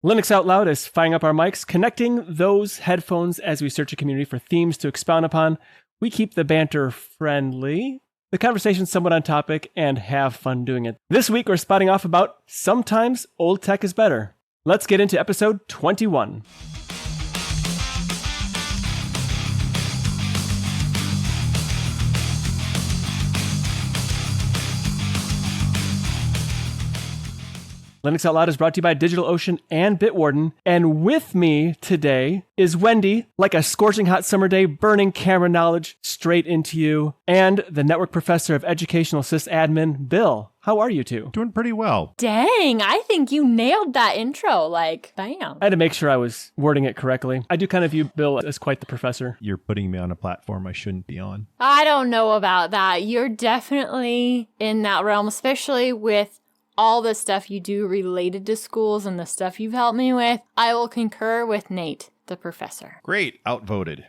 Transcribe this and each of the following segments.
Linux Out Loud is firing up our mics, connecting those headphones as we search a community for themes to expound upon. We keep the banter friendly, the conversation somewhat on topic, and have fun doing it. This week, we're spotting off about sometimes old tech is better. Let's get into episode 21. Linux Out Loud is brought to you by DigitalOcean and Bitwarden. And with me today is Wendy, like a scorching hot summer day, burning camera knowledge straight into you, and the network professor of educational sysadmin, Bill. How are you two? Doing pretty well. Dang, I think you nailed that intro. Like, bam. I had to make sure I was wording it correctly. I do kind of view Bill as quite the professor. You're putting me on a platform I shouldn't be on. I don't know about that. You're definitely in that realm, especially with all the stuff you do related to schools and the stuff you've helped me with. I will concur with Nate, the professor. Great. Outvoted.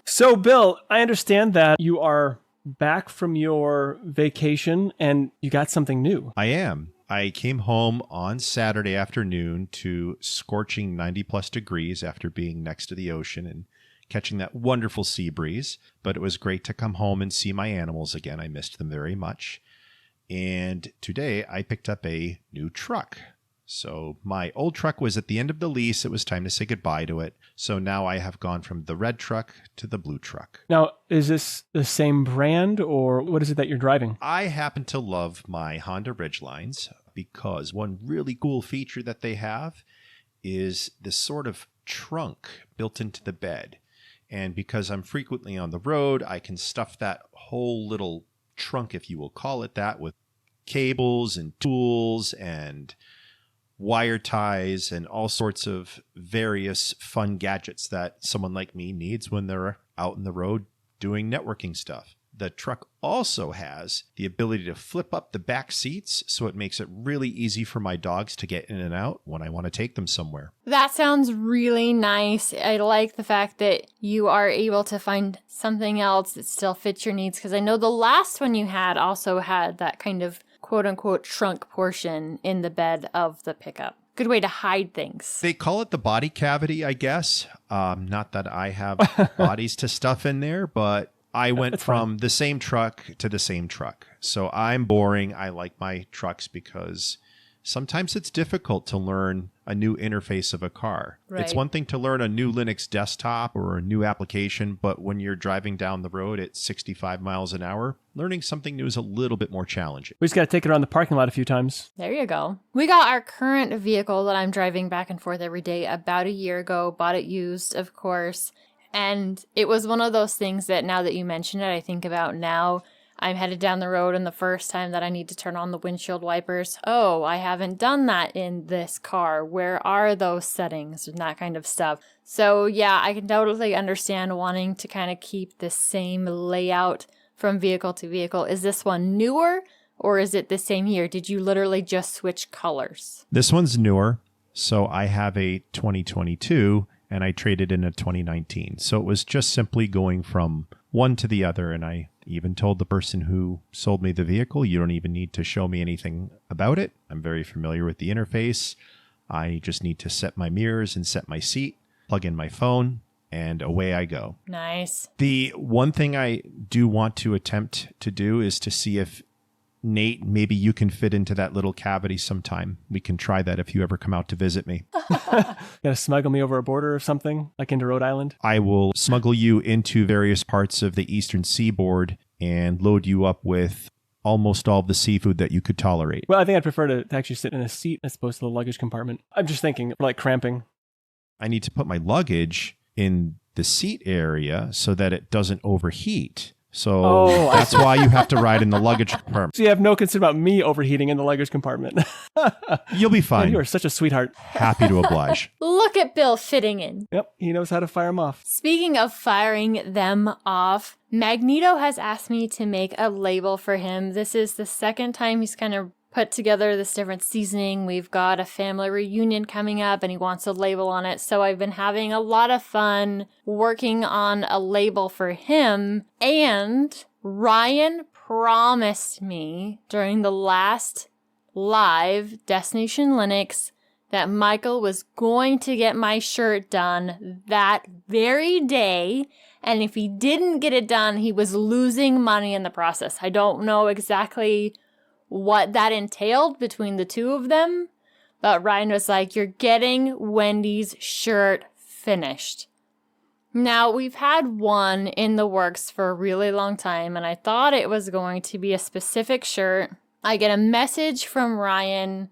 So, Bill, I understand that you are back from your vacation and you got something new. I am. I came home on Saturday afternoon to scorching 90 plus degrees after being next to the ocean and catching that wonderful sea breeze. But it was great to come home and see my animals again. I missed them very much. And today I picked up a new truck. So my old truck was at the end of the lease. It was time to say goodbye to it. So now I have gone from the red truck to the blue truck. Now, is this the same brand or what is it that you're driving? I happen to love my Honda Ridgelines because one really cool feature that they have is this sort of trunk built into the bed. And because I'm frequently on the road, I can stuff that whole little trunk, if you will call it that, with cables and tools and wire ties and all sorts of various fun gadgets that someone like me needs when they're out in the road doing networking stuff. The truck also has the ability to flip up the back seats, so it makes it really easy for my dogs to get in and out when I want to take them somewhere. That sounds really nice. I like the fact that you are able to find something else that still fits your needs, because I know the last one you had also had that kind of quote-unquote trunk portion in the bed of the pickup. Good way to hide things. They call it the body cavity, I guess. Not that I have bodies to stuff in there, but I went from the same truck to the same truck. So I'm boring. I like my trucks because sometimes it's difficult to learn a new interface of a car. Right. It's one thing to learn a new Linux desktop or a new application, but when you're driving down the road at 65 miles an hour, learning something new is a little bit more challenging. We just got to take it around the parking lot a few times. There you go. We got our current vehicle that I'm driving back and forth every day about a year ago. Bought it used, of course. And it was one of those things that now that you mention it, I think about now. I'm headed down the road and the first time that I need to turn on the windshield wipers. Oh, I haven't done that in this car. Where are those settings and that kind of stuff? So yeah, I can totally understand wanting to kind of keep the same layout from vehicle to vehicle. Is this one newer or is it the same year? Did you literally just switch colors? This one's newer. So I have a 2022 and I traded in a 2019. So it was just simply going from one to the other. And I even told the person who sold me the vehicle, you don't even need to show me anything about it. I'm very familiar with the interface. I just need to set my mirrors and set my seat, plug in my phone, and away I go. Nice. The one thing I do want to attempt to do is to see if Nate, maybe you can fit into that little cavity sometime. We can try that if you ever come out to visit me. Gotta smuggle me over a border or something, like into Rhode Island? I will smuggle you into various parts of the eastern seaboard and load you up with almost all of the seafood that you could tolerate. Well, I think I'd prefer to actually sit in a seat as opposed to the luggage compartment. I'm just thinking, like cramping. I need to put my luggage in the seat area so that it doesn't overheat. So that's why you have to ride in the luggage compartment. So you have no concern about me overheating in the luggage compartment. You'll be fine. Man, you are such a sweetheart. Happy to oblige. Look at Bill fitting in. Yep, he knows how to fire them off. Speaking of firing them off, Magneto has asked me to make a label for him. This is the second time he's kind of put together this different seasoning. We've got a family reunion coming up and he wants a label on it. So I've been having a lot of fun working on a label for him. And Ryan promised me during the last live Destination Linux that Michael was going to get my shirt done that very day. And if he didn't get it done, he was losing money in the process. I don't know exactly what that entailed between the two of them. But Ryan was like, you're getting Wendy's shirt finished. Now, we've had one in the works for a really long time, and I thought it was going to be a specific shirt. I get a message from Ryan.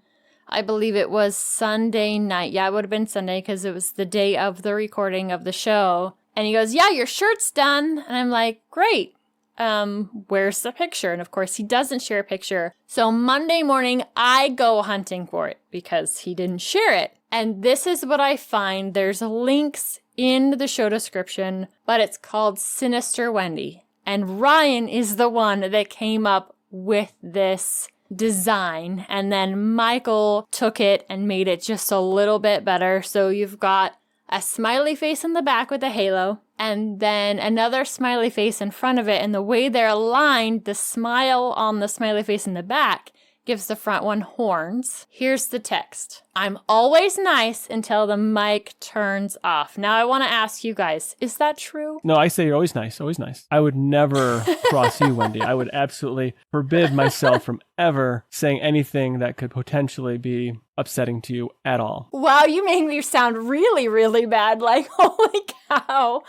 I believe it was Sunday night. Yeah, it would have been Sunday because it was the day of the recording of the show. And he goes, yeah, your shirt's done. And I'm like, great. Where's the picture? And of course, he doesn't share a picture. So Monday morning, I go hunting for it because he didn't share it. And this is what I find. There's links in the show description, but it's called Sinister Wendy. And Ryan is the one that came up with this design. And then Michael took it and made it just a little bit better. So you've got a smiley face in the back with a halo, and then another smiley face in front of it. And the way they're aligned, the smile on the smiley face in the back gives the front one horns. Here's the text. I'm always nice until the mic turns off. Now I want to ask you guys, is that true? No, I say you're always nice, always nice. I would never cross you, Wendy. I would absolutely forbid myself from ever saying anything that could potentially be upsetting to you at all. Wow, you made me sound really, really bad. Like, holy cow.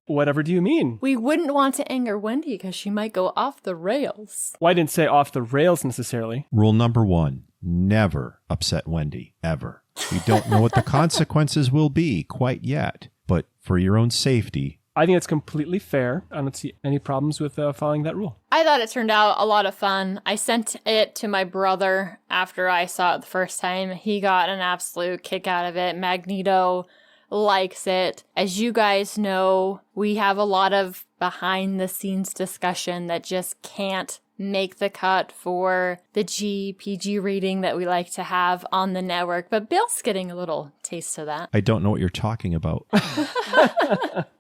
Whatever do you mean? We wouldn't want to anger Wendy because she might go off the rails. Well, I didn't say off the rails necessarily. Rule number 1, never upset Wendy, ever. We don't know what the consequences will be quite yet, but for your own safety. I think it's completely fair. I don't see any problems with following that rule. I thought it turned out a lot of fun. I sent it to my brother after I saw it the first time. He got an absolute kick out of it. Magneto likes it. As you guys know, we have a lot of behind the scenes discussion that just can't make the cut for the GPG rating that we like to have on the network. But Bill's getting a little taste of that. I don't know what you're talking about.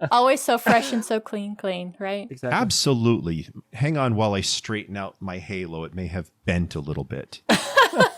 Always so fresh and so clean, right? Exactly. Absolutely. Hang on while I straighten out my halo. It may have bent a little bit.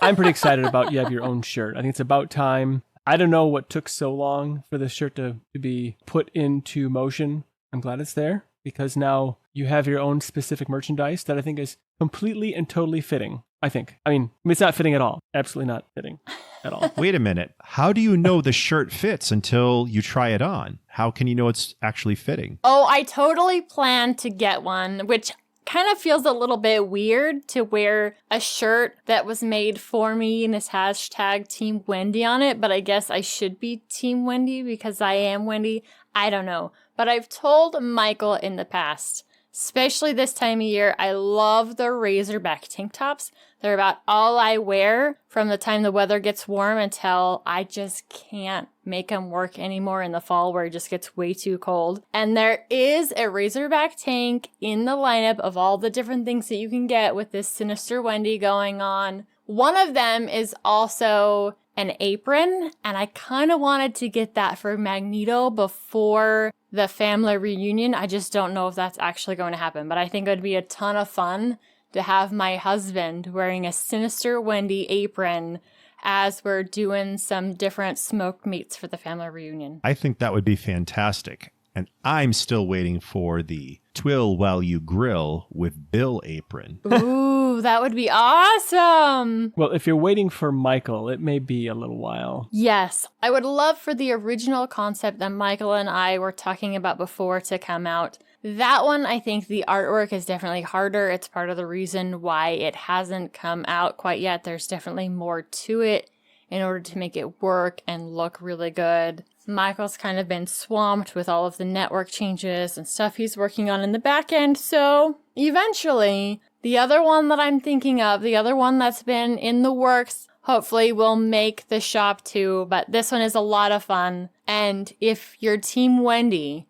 I'm pretty excited about you have your own shirt. I think it's about time. I don't know what took so long for this shirt to be put into motion. I'm glad it's there because now you have your own specific merchandise that I think is completely and totally fitting. I think. I mean, it's not fitting at all. Absolutely not fitting at all. Wait a minute. How do you know the shirt fits until you try it on? How can you know it's actually fitting? Oh, I totally planned to get one, which kind of feels a little bit weird to wear a shirt that was made for me and this hashtag Team Wendy on it, but I guess I should be Team Wendy because I am Wendy. I don't know. But I've told Michael in the past, especially this time of year, I love the Razorback tank tops. They're about all I wear from the time the weather gets warm until I just can't make them work anymore in the fall where it just gets way too cold. And there is a Razorback tank in the lineup of all the different things that you can get with this Sinister Wendy going on. One of them is also an apron, and I kind of wanted to get that for Magneto before the family reunion. I just don't know if that's actually going to happen, but I think it would be a ton of fun to have my husband wearing a Sinister Wendy apron as we're doing some different smoked meats for the family reunion. I think that would be fantastic. And I'm still waiting for the twill while you grill with Bill apron. Ooh, that would be awesome. Well, if you're waiting for Michael, it may be a little while. Yes, I would love for the original concept that Michael and I were talking about before to come out. That one, I think the artwork is definitely harder. It's part of the reason why it hasn't come out quite yet. There's definitely more to it in order to make it work and look really good. Michael's kind of been swamped with all of the network changes and stuff he's working on in the back end. So eventually, the other one that I'm thinking of, the other one that's been in the works, hopefully will make the shop too. But this one is a lot of fun. And if you're Team Wendy,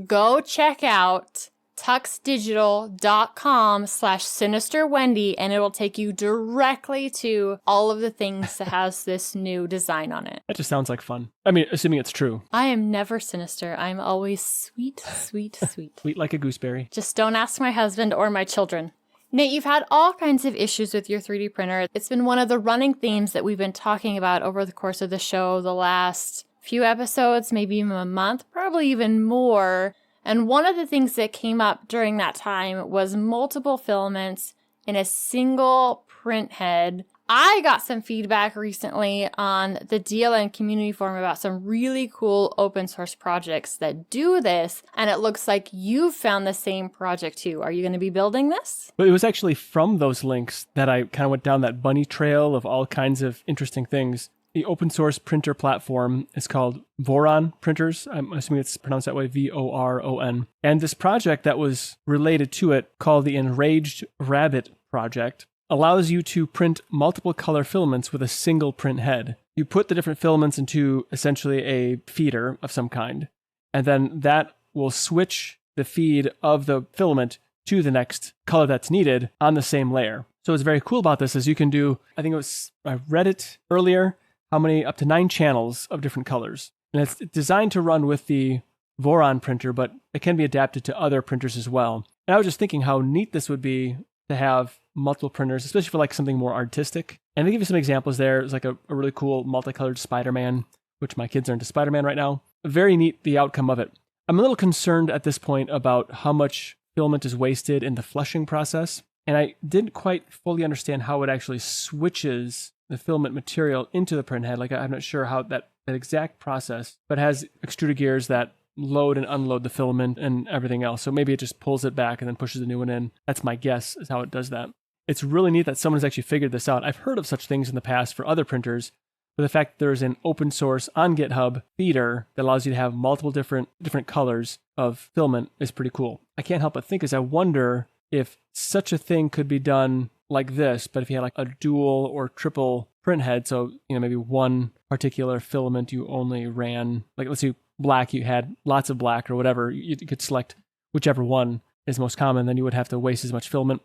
go check out tuxdigital.com/sinisterwendy and it will take you directly to all of the things that has this new design on it. That just sounds like fun. I mean, assuming it's true. I am never sinister. I'm always sweet, sweet, sweet. Sweet like a gooseberry. Just don't ask my husband or my children. Nate, you've had all kinds of issues with your 3D printer. It's been one of the running themes that we've been talking about over the course of the show, the last few episodes, maybe even a month, probably even more. And one of the things that came up during that time was multiple filaments in a single print head. I got some feedback recently on the DLN community forum about some really cool open source projects that do this, and it looks like you've found the same project too. Are you going to be building this? But it was actually from those links that I kind of went down that bunny trail of all kinds of interesting things. The open source printer platform is called Voron Printers. I'm assuming it's pronounced that way, Voron. And this project that was related to it, called the Enraged Rabbit Project, allows you to print multiple color filaments with a single print head. You put the different filaments into essentially a feeder of some kind, and then that will switch the feed of the filament to the next color that's needed on the same layer. So what's very cool about this is you can do, I read it earlier, up to 9 channels of different colors. And it's designed to run with the Voron printer, but it can be adapted to other printers as well. And I was just thinking how neat this would be to have multiple printers, especially for like something more artistic. And to give you some examples there, it's like a really cool multicolored Spider-Man, which my kids are into Spider-Man right now. Very neat, the outcome of it. I'm a little concerned at this point about how much filament is wasted in the flushing process. And I didn't quite fully understand how it actually switches the filament material into the print head. Like I'm not sure how that exact process, but it has extruder gears that load and unload the filament and everything else. So maybe it just pulls it back and then pushes a new one in. That's my guess is how it does that. It's really neat that someone has actually figured this out. I've heard of such things in the past for other printers, but the fact that there's an open source on GitHub feeder that allows you to have multiple different colors of filament is pretty cool. I can't help but think I wonder if such a thing could be done like this, but if you had like a dual or triple print head, so maybe one particular filament you only ran, like let's say black, you had lots of black or whatever, you could select whichever one is most common, then you would have to waste as much filament.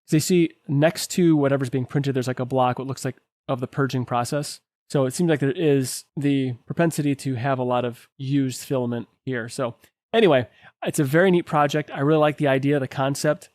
So you see next to whatever's being printed, there's like a block, what looks like of the purging process. So it seems like there is the propensity to have a lot of used filament here. So anyway, it's a very neat project. I really like the idea, the concept.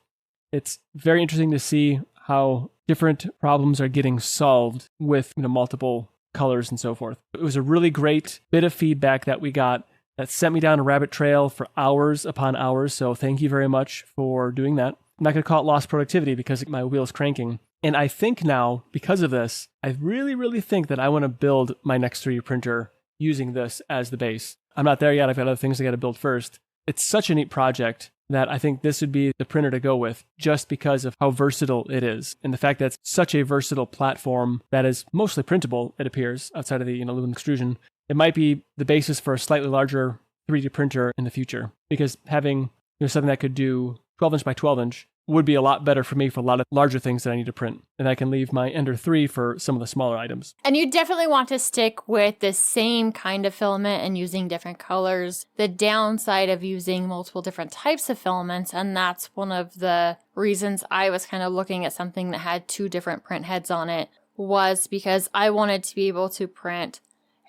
It's very interesting to see how different problems are getting solved with multiple colors and so forth. It was a really great bit of feedback that we got that sent me down a rabbit trail for hours upon hours. So thank you very much for doing that. I'm not going to call it lost productivity because my wheel's cranking. And I think now, because of this, I really, really think that I want to build my next 3D printer using this as the base. I'm not there yet. I've got other things I got to build first. It's such a neat project that I think this would be the printer to go with just because of how versatile it is. And the fact that it's such a versatile platform that is mostly printable, it appears, outside of the aluminum extrusion. It might be the basis for a slightly larger 3D printer in the future, because having something that could do 12-inch by 12-inch would be a lot better for me for a lot of larger things that I need to print. And I can leave my Ender 3 for some of the smaller items. And you definitely want to stick with the same kind of filament and using different colors. The downside of using multiple different types of filaments, and that's one of the reasons I was kind of looking at something that had 2 different print heads on it, was because I wanted to be able to print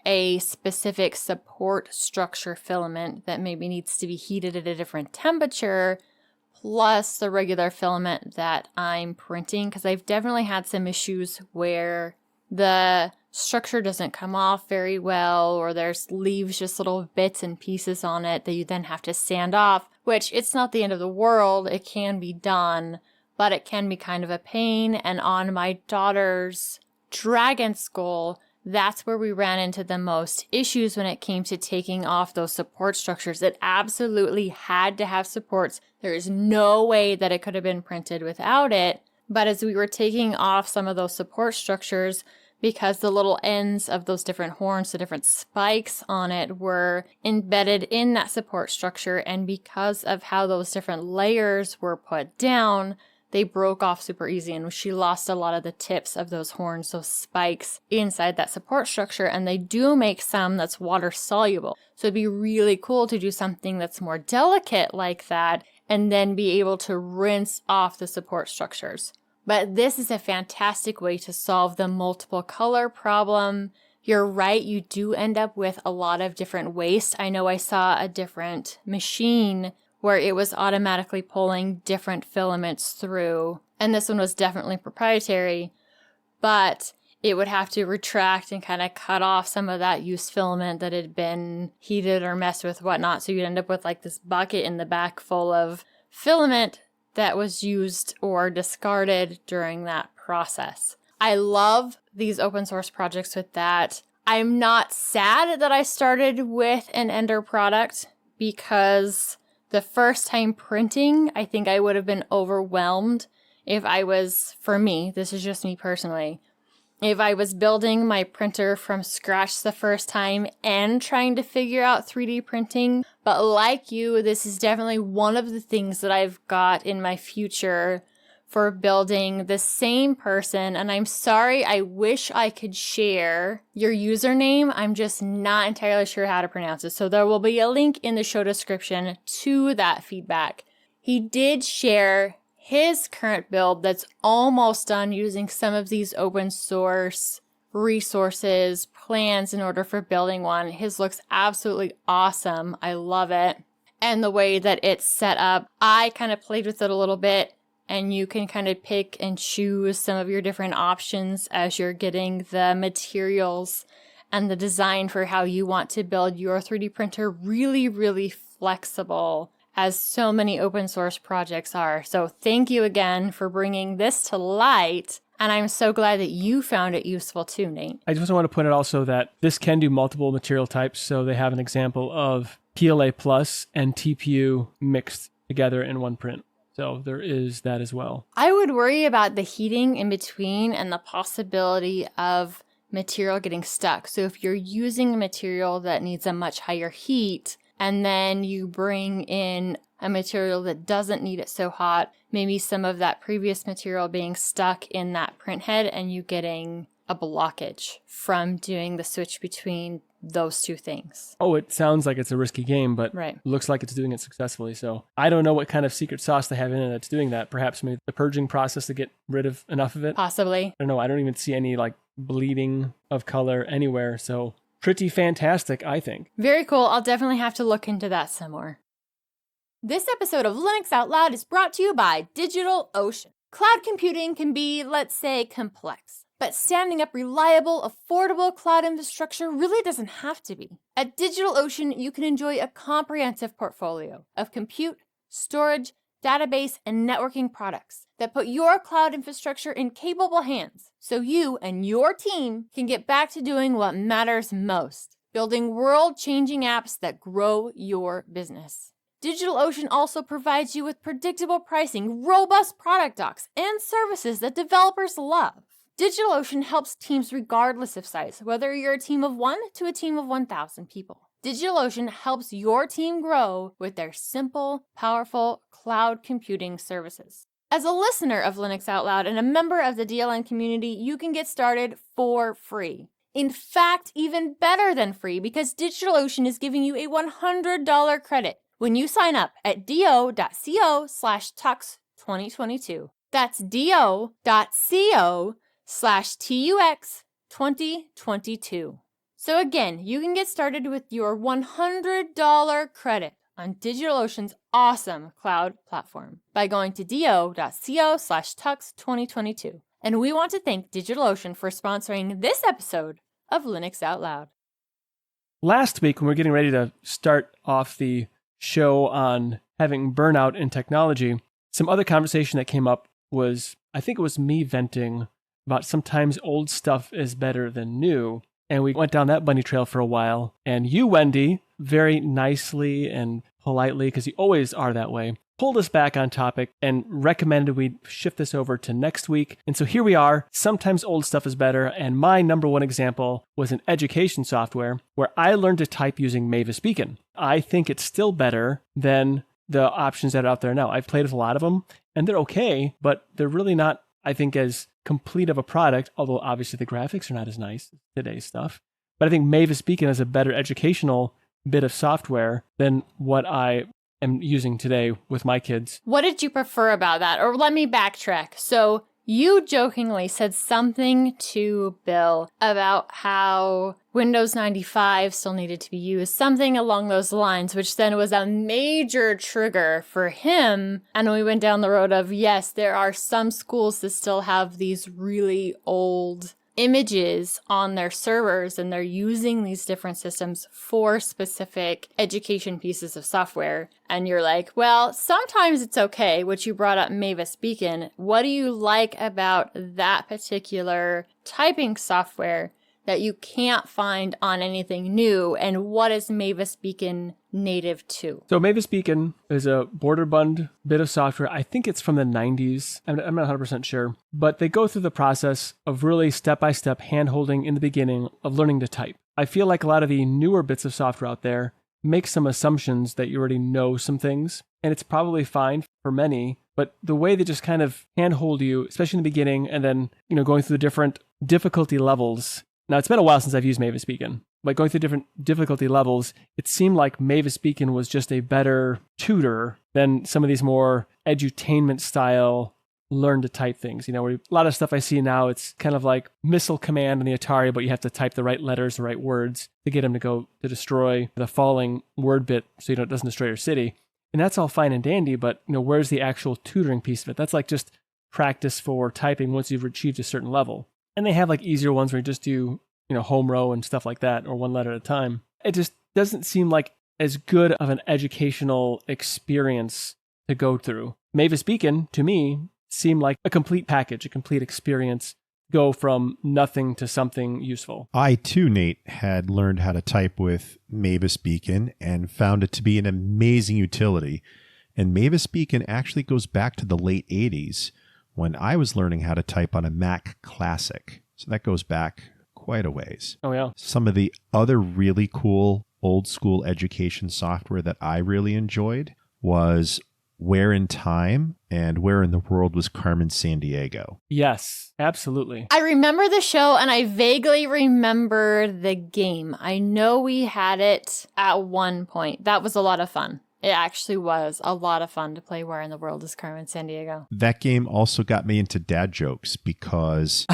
a specific support structure filament that maybe needs to be heated at a different temperature, plus the regular filament that I'm printing, because I've definitely had some issues where the structure doesn't come off very well, or there's leaves just little bits and pieces on it that you then have to sand off, which it's not the end of the world. It can be done, but it can be kind of a pain. And on my daughter's dragon skull, that's where we ran into the most issues when it came to taking off those support structures. It absolutely had to have supports. There is no way that it could have been printed without it. But as we were taking off some of those support structures, because the little ends of those different horns, the different spikes on it, were embedded in that support structure, and because of how those different layers were put down, they broke off super easy, and she lost a lot of the tips of those horns, those spikes inside that support structure, and they do make some that's water soluble. So it'd be really cool to do something that's more delicate like that, and then be able to rinse off the support structures. But this is a fantastic way to solve the multiple color problem. You're right, you do end up with a lot of different waste. I know I saw a different machine where it was automatically pulling different filaments through and this one was definitely proprietary, but it would have to retract and kind of cut off some of that used filament that had been heated or messed with, whatnot. So you'd end up with like this bucket in the back full of filament that was used or discarded during that process. I love these open source projects with that. I'm not sad that I started with an Ender product, because the first time printing, I think I would have been overwhelmed if I was, for me, this is just me personally, if I was building my printer from scratch the first time and trying to figure out 3D printing. But like you, this is definitely one of the things that I've got in my future for building the same person. And I'm sorry, I wish I could share your username. I'm just not entirely sure how to pronounce it. So there will be a link in the show description to that feedback. He did share his current build that's almost done using some of these open source resources, plans in order for building one. His looks absolutely awesome. I love it. And the way that it's set up, I kind of played with it a little bit, and you can kind of pick and choose some of your different options as you're getting the materials and the design for how you want to build your 3D printer really, really flexible, as so many open source projects are. So thank you again for bringing this to light. And I'm so glad that you found it useful too, Nate. I just want to point out also that this can do multiple material types. So they have an example of PLA Plus and TPU mixed together in one print. So there is that as well. I would worry about the heating in between and the possibility of material getting stuck. So if you're using a material that needs a much higher heat, and then you bring in a material that doesn't need it so hot, maybe some of that previous material being stuck in that print head and you getting a blockage from doing the switch between those two things. Oh, it sounds like it's a risky game, but right. Looks like it's doing it successfully. So I don't know what kind of secret sauce they have in it that's doing that. Perhaps maybe the purging process to get rid of enough of it. Possibly. I don't know. I don't even see any like bleeding of color anywhere. So pretty fantastic, I think. Very cool. I'll definitely have to look into that some more. This episode of Linux Out Loud is brought to you by DigitalOcean. Cloud computing can be, let's say, complex, but standing up reliable, affordable cloud infrastructure really doesn't have to be. At DigitalOcean, you can enjoy a comprehensive portfolio of compute, storage, database, and networking products that put your cloud infrastructure in capable hands so you and your team can get back to doing what matters most, building world-changing apps that grow your business. DigitalOcean also provides you with predictable pricing, robust product docs, and services that developers love. DigitalOcean helps teams regardless of size, whether you're a team of 1 to a team of 1,000 people. DigitalOcean helps your team grow with their simple, powerful cloud computing services. As a listener of Linux Out Loud and a member of the DLN community, you can get started for free. In fact, even better than free, because DigitalOcean is giving you a $100 credit when you sign up at do.co/tux2022. That's do.co/tux2022. So again, you can get started with your $100 credit on DigitalOcean's awesome cloud platform by going to do.co/tux2022. And we want to thank DigitalOcean for sponsoring this episode of Linux Out Loud. Last week, when we were getting ready to start off the show on having burnout in technology, some other conversation that came up was, I think it was me venting about sometimes old stuff is better than new. And we went down that bunny trail for a while. And you, Wendy, very nicely and politely, because you always are that way, pulled us back on topic and recommended we shift this over to next week. And so here we are. Sometimes old stuff is better. And my number one example was an education software where I learned to type using Mavis Beacon. I think it's still better than the options that are out there now. I've played with a lot of them and they're okay, but they're really not, I think, as complete of a product, although obviously the graphics are not as nice as today's stuff. But I think Mavis Beacon is a better educational bit of software than what I am using today with my kids. What did you prefer about that? Or let me backtrack. So You jokingly said something to Bill about how Windows 95 still needed to be used, something along those lines, which then was a major trigger for him. And we went down the road of, yes, there are some schools that still have these really old images on their servers, and they're using these different systems for specific education pieces of software. And you're like, well, sometimes it's okay, which you brought up Mavis Beacon. What do you like about that particular typing software that you can't find on anything new? And what is Mavis Beacon native to? So Mavis Beacon is a border-bund bit of software. I think it's from the 90s. I'm not 100% sure. But they go through the process of really step-by-step hand-holding in the beginning of learning to type. I feel like a lot of the newer bits of software out there make some assumptions that you already know some things. And it's probably fine for many. But the way they just kind of hand-hold you, especially in the beginning, and then going through the different difficulty levels. Now, it's been a while since I've used Mavis Beacon. But going through different difficulty levels, it seemed like Mavis Beacon was just a better tutor than some of these more edutainment style learn to type things. Where a lot of stuff I see now, it's kind of like Missile Command on the Atari, but you have to type the right letters, the right words to get them to go to destroy the falling word bit so it doesn't destroy your city. And that's all fine and dandy, but where's the actual tutoring piece of it? That's like just practice for typing once you've achieved a certain level. And they have like easier ones where you just do, home row and stuff like that, or one letter at a time. It just doesn't seem like as good of an educational experience to go through. Mavis Beacon, to me, seemed like a complete package, a complete experience, go from nothing to something useful. I too, Nate, had learned how to type with Mavis Beacon and found it to be an amazing utility. And Mavis Beacon actually goes back to the late 80s when I was learning how to type on a Mac Classic. So that goes back quite a ways. Oh, yeah. Some of the other really cool old school education software that I really enjoyed was Where in Time and Where in the World Was Carmen Sandiego. Yes, absolutely. I remember the show and I vaguely remember the game. I know we had it at one point. That was a lot of fun. It actually was a lot of fun to play Where in the World is Carmen Sandiego. That game also got me into dad jokes because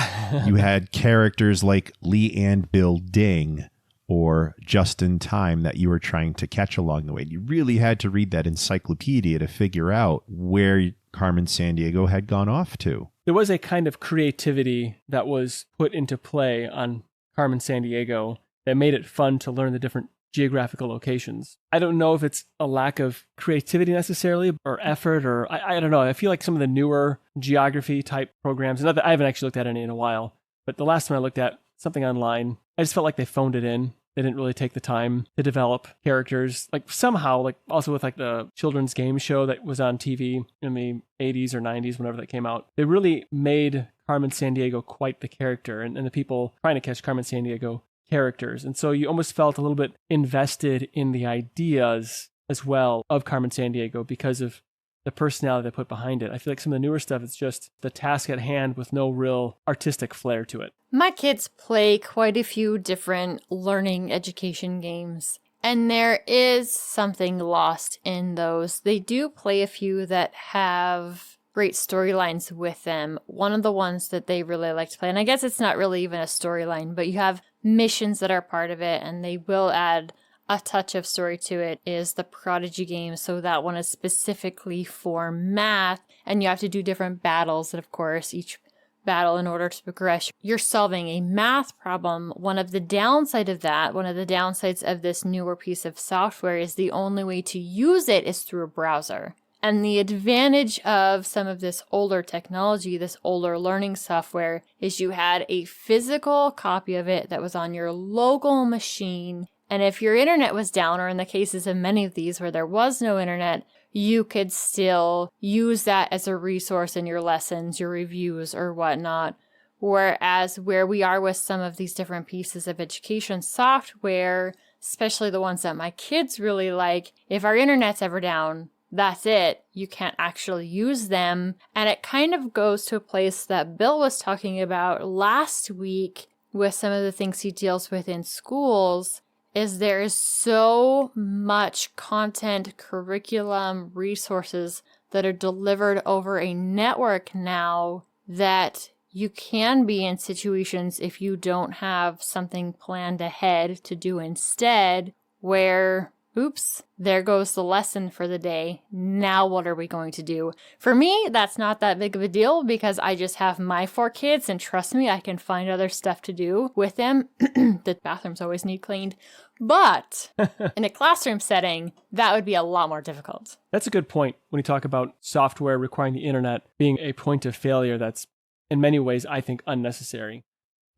you had characters like Lee and Bill Ding or Just in Time that you were trying to catch along the way. You really had to read that encyclopedia to figure out where Carmen Sandiego had gone off to. There was a kind of creativity that was put into play on Carmen Sandiego that made it fun to learn the different geographical locations. I don't know if it's a lack of creativity necessarily or effort, or I don't know. I feel like some of the newer geography type programs, and I haven't actually looked at any in a while, but the last time I looked at something online, I just felt like they phoned it in. They didn't really take the time to develop characters. Like somehow, like also with like the children's game show that was on TV in the 80s or 90s, whenever that came out, they really made Carmen Sandiego quite the character, and the people trying to catch Carmen Sandiego characters. And so you almost felt a little bit invested in the ideas as well of Carmen Sandiego because of the personality they put behind it. I feel like some of the newer stuff, it's just the task at hand with no real artistic flair to it. My kids play quite a few different learning education games, and there is something lost in those. They do play a few that have great storylines with them. One of the ones that they really like to play, and I guess it's not really even a storyline, but you have missions that are part of it, and they will add a touch of story to it, is the Prodigy game. So that one is specifically for math, and you have to do different battles. And of course, each battle, in order to progress, you're solving a math problem. One of the downsides of this newer piece of software is the only way to use it is through a browser. And the advantage of some of this older technology, this older learning software, is you had a physical copy of it that was on your local machine. And if your internet was down, or in the cases of many of these where there was no internet, you could still use that as a resource in your lessons, your reviews, or whatnot. Whereas where we are with some of these different pieces of education software, especially the ones that my kids really like, if our internet's ever down, that's it. You can't actually use them. And it kind of goes to a place that Bill was talking about last week with some of the things he deals with in schools, is there is so much content, curriculum, resources that are delivered over a network now that you can be in situations if you don't have something planned ahead to do instead where, oops, there goes the lesson for the day. Now what are we going to do? For me, that's not that big of a deal because I just have my 4 kids and trust me, I can find other stuff to do with them. The bathrooms always need cleaned. But in a classroom setting, that would be a lot more difficult. That's a good point when you talk about software requiring the internet being a point of failure that's in many ways, I think, unnecessary.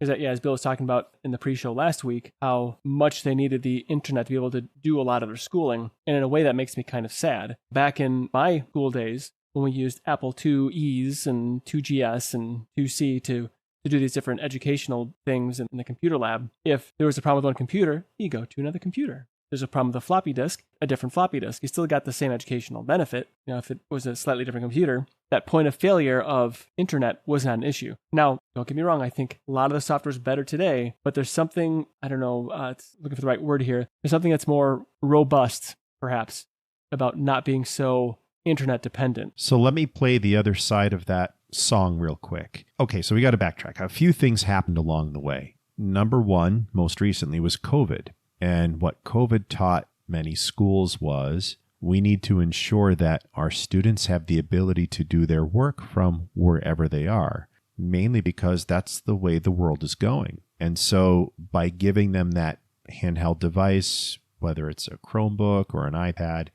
Is that, as Bill was talking about in the pre-show last week, how much they needed the internet to be able to do a lot of their schooling. And in a way that makes me kind of sad. Back in my school days, when we used Apple IIe's and 2GS and 2C to do these different educational things in the computer lab, if there was a problem with one computer, you go to another computer. There's a problem with a floppy disk, a different floppy disk. You still got the same educational benefit. If it was a slightly different computer, that point of failure of internet was not an issue. Now, don't get me wrong. I think a lot of the software is better today, but there's something, I don't know, looking for the right word here. There's something that's more robust, perhaps, about not being so internet dependent. So let me play the other side of that song real quick. Okay, so we got to backtrack. A few things happened along the way. Number one, most recently, was COVID. And what COVID taught many schools was we need to ensure that our students have the ability to do their work from wherever they are, mainly because that's the way the world is going. And so by giving them that handheld device, whether it's a Chromebook or an iPad,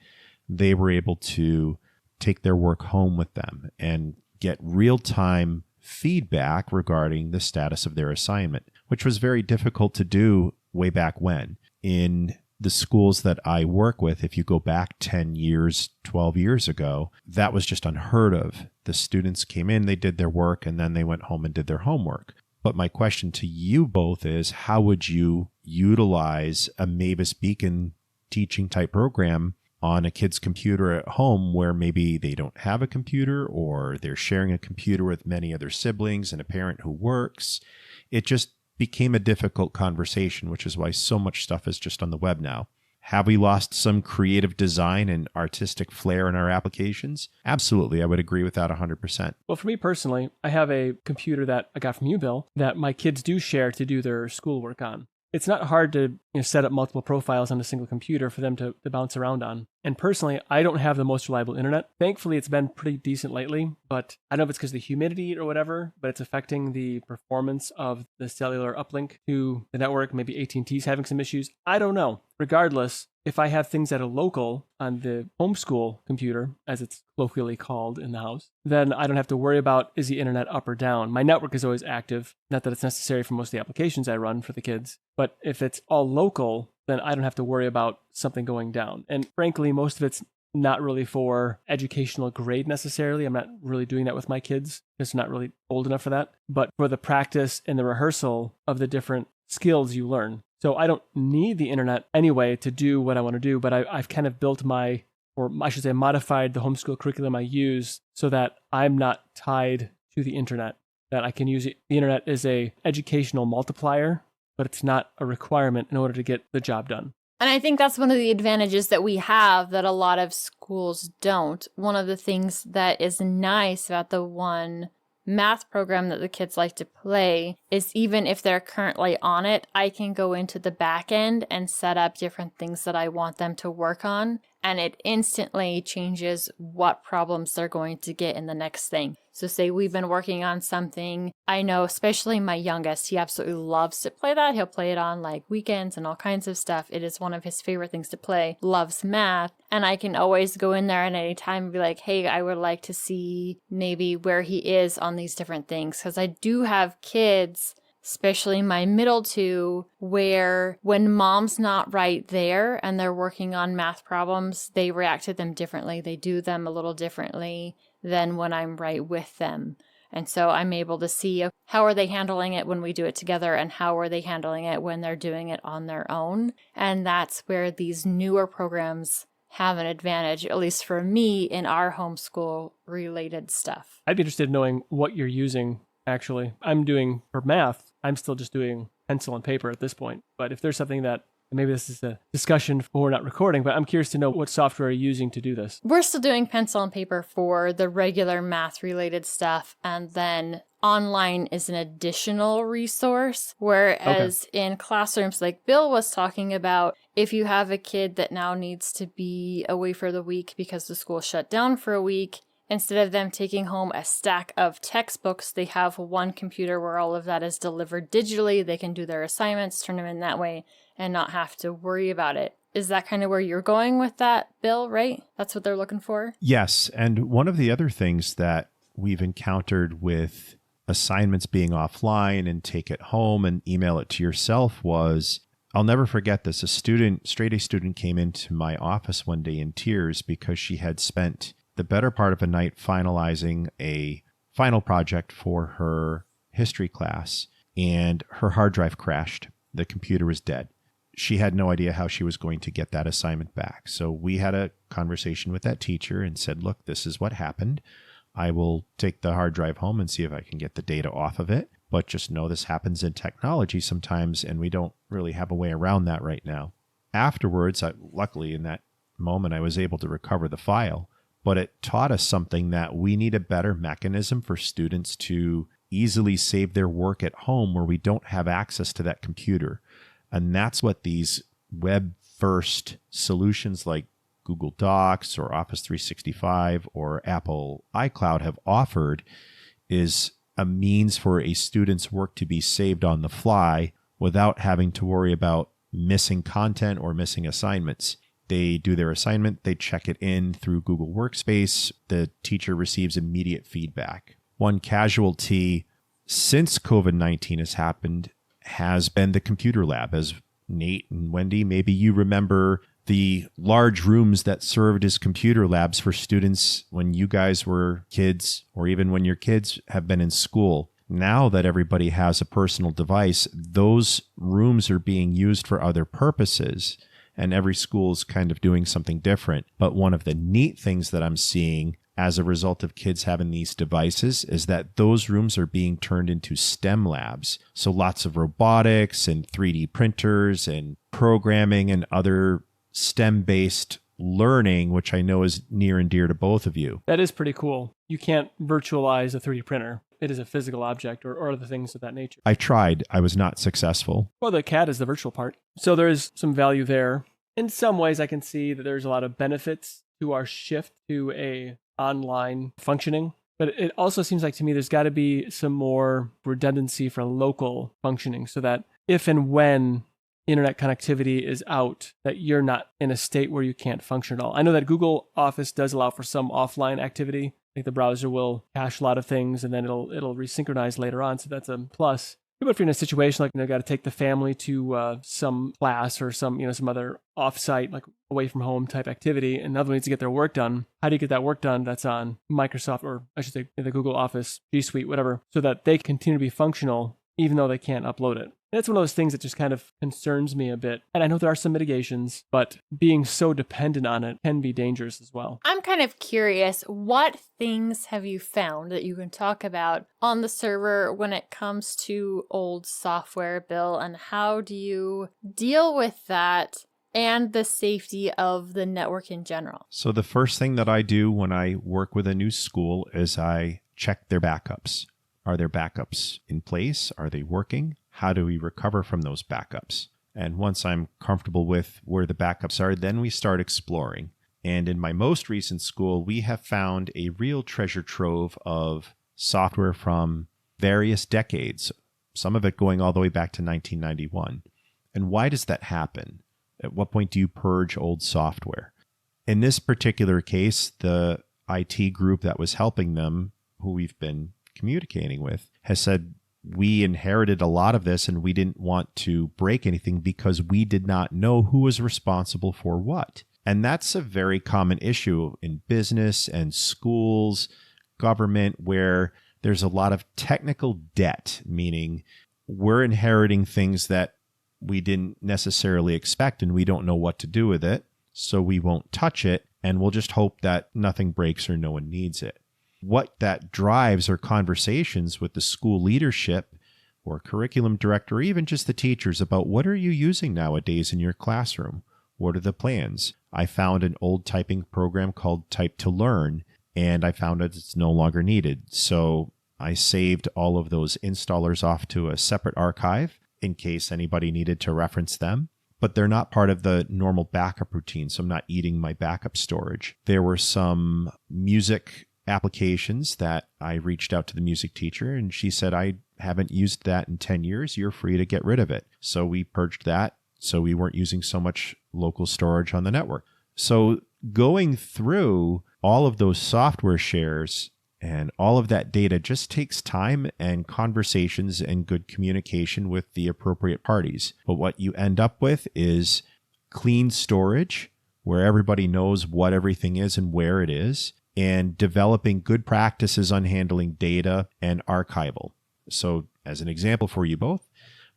they were able to take their work home with them and get real-time feedback regarding the status of their assignment, which was very difficult to do way back when. In the schools that I work with, if you go back 10 years, 12 years ago, that was just unheard of. The students came in, they did their work, and then they went home and did their homework. But my question to you both is, how would you utilize a Mavis Beacon teaching type program on a kid's computer at home where maybe they don't have a computer or they're sharing a computer with many other siblings and a parent who works? It just became a difficult conversation, which is why so much stuff is just on the web now. Have we lost some creative design and artistic flair in our applications? Absolutely. I would agree with that 100%. Well, for me personally, I have a computer that I got from you, Bill, that my kids do share to do their schoolwork on. It's not hard to set up multiple profiles on a single computer for them to bounce around on. And personally, I don't have the most reliable internet. Thankfully, it's been pretty decent lately, but I don't know if it's because of the humidity or whatever, but it's affecting the performance of the cellular uplink to the network. Maybe AT&T's having some issues. I don't know. Regardless, if I have things that are local on the homeschool computer, as it's colloquially called in the house, then I don't have to worry about, is the internet up or down? My network is always active. Not that it's necessary for most of the applications I run for the kids, but if it's all local, then I don't have to worry about something going down. And frankly, most of it's not really for educational grade necessarily. I'm not really doing that with my kids because they're not really old enough for that, but for the practice and the rehearsal of the different skills you learn. So I don't need the internet anyway to do what I want to do, but I've kind of built modified the homeschool curriculum I use so that I'm not tied to the internet, that I can use the internet as a educational multiplier, but it's not a requirement in order to get the job done. And I think that's one of the advantages that we have that a lot of schools don't. One of the things that is nice about the one math program that the kids like to play is even if they're currently on it, I can go into the back end and set up different things that I want them to work on. And it instantly changes what problems they're going to get in the next thing. So say we've been working on something, I know especially my youngest, he absolutely loves to play that. He'll play it on like weekends and all kinds of stuff. It is one of his favorite things to play, loves math. And I can always go in there at any time and be like, hey, I would like to see maybe where he is on these different things. Because I do have kids, especially my middle two, where when mom's not right there and they're working on math problems, they react to them differently. They do them a little differently than when I'm right with them. And so I'm able to see how are they handling it when we do it together and how are they handling it when they're doing it on their own. And that's where these newer programs have an advantage, at least for me, in our homeschool related stuff. I'd be interested in knowing what you're using. Actually, I'm doing for math, I'm still just doing pencil and paper at this point. But if there's something that And maybe this is a discussion for we're not recording, but I'm curious to know what software you're using to do this. We're still doing pencil and paper for the regular math-related stuff, and then online is an additional resource, whereas in classrooms, like Bill was talking about, if you have a kid that now needs to be away for the week because the school shut down for a week, instead of them taking home a stack of textbooks, they have one computer where all of that is delivered digitally. They can do their assignments, turn them in that way, and not have to worry about it. Is that kind of where you're going with that, Bill, right? That's what they're looking for? Yes. And one of the other things that we've encountered with assignments being offline and take it home and email it to yourself was, I'll never forget this. A straight A student came into my office one day in tears because she had spent the better part of a night finalizing a final project for her history class, and her hard drive crashed. The computer was dead. She had no idea how she was going to get that assignment back. So we had a conversation with that teacher and said, look, this is what happened. I will take the hard drive home and see if I can get the data off of it. But just know this happens in technology sometimes, and we don't really have a way around that right now. Afterwards, luckily in that moment, I was able to recover the file. But it taught us something, that we need a better mechanism for students to easily save their work at home where we don't have access to that computer. And that's what these web-first solutions like Google Docs or Office 365 or Apple iCloud have offered, is a means for a student's work to be saved on the fly without having to worry about missing content or missing assignments. They do their assignment, they check it in through Google Workspace, the teacher receives immediate feedback. One casualty since COVID-19 has happened has been the computer lab. As Nate and Wendy, maybe you remember the large rooms that served as computer labs for students when you guys were kids, or even when your kids have been in school. Now that everybody has a personal device, those rooms are being used for other purposes. And every school is kind of doing something different. But one of the neat things that I'm seeing as a result of kids having these devices is that those rooms are being turned into STEM labs. So lots of robotics and 3D printers and programming and other STEM-based learning, which I know is near and dear to both of you. That is pretty cool. You can't virtualize a 3D printer. It is a physical object or other things of that nature. I tried. I was not successful. Well, the CAD is the virtual part. So there is some value there. In some ways, I can see that there's a lot of benefits to our shift to a online functioning. But it also seems like to me there's got to be some more redundancy for local functioning so that if and when internet connectivity is out, that you're not in a state where you can't function at all. I know that Google Office does allow for some offline activity. I think the browser will cache a lot of things and then it'll resynchronize later on. So that's a plus. But if you're in a situation like, got to take the family to some class or some other offsite, like away from home type activity, and another one needs to get their work done. How do you get that work done? That's on Microsoft, or I should say the Google Office, G Suite, whatever, so that they continue to be functional even though they can't upload it. And that's one of those things that just kind of concerns me a bit. And I know there are some mitigations, but being so dependent on it can be dangerous as well. I'm kind of curious, what things have you found that you can talk about on the server when it comes to old software, Bill, and how do you deal with that and the safety of the network in general? So the first thing that I do when I work with a new school is I check their backups. Are their backups in place? Are they working? How do we recover from those backups? And once I'm comfortable with where the backups are, then we start exploring. And in my most recent school, we have found a real treasure trove of software from various decades, some of it going all the way back to 1991. And why does that happen? At what point do you purge old software? In this particular case, the IT group that was helping them, who we've been communicating with, has said, we inherited a lot of this and we didn't want to break anything because we did not know who was responsible for what. And that's a very common issue in business and schools, government, where there's a lot of technical debt, meaning we're inheriting things that we didn't necessarily expect and we don't know what to do with it. So we won't touch it and we'll just hope that nothing breaks or no one needs it. What that drives are conversations with the school leadership or curriculum director, or even just the teachers about what are you using nowadays in your classroom? What are the plans? I found an old typing program called Type to Learn, and I found that it's no longer needed. So I saved all of those installers off to a separate archive in case anybody needed to reference them. But they're not part of the normal backup routine, so I'm not eating my backup storage. There were some music applications that I reached out to the music teacher, and she said, I haven't used that in 10 years. You're free to get rid of it. So we purged that, so we weren't using so much local storage on the network. So going through all of those software shares and all of that data just takes time and conversations and good communication with the appropriate parties. But what you end up with is clean storage where everybody knows what everything is and where it is, and developing good practices on handling data and archival. So as an example for you both,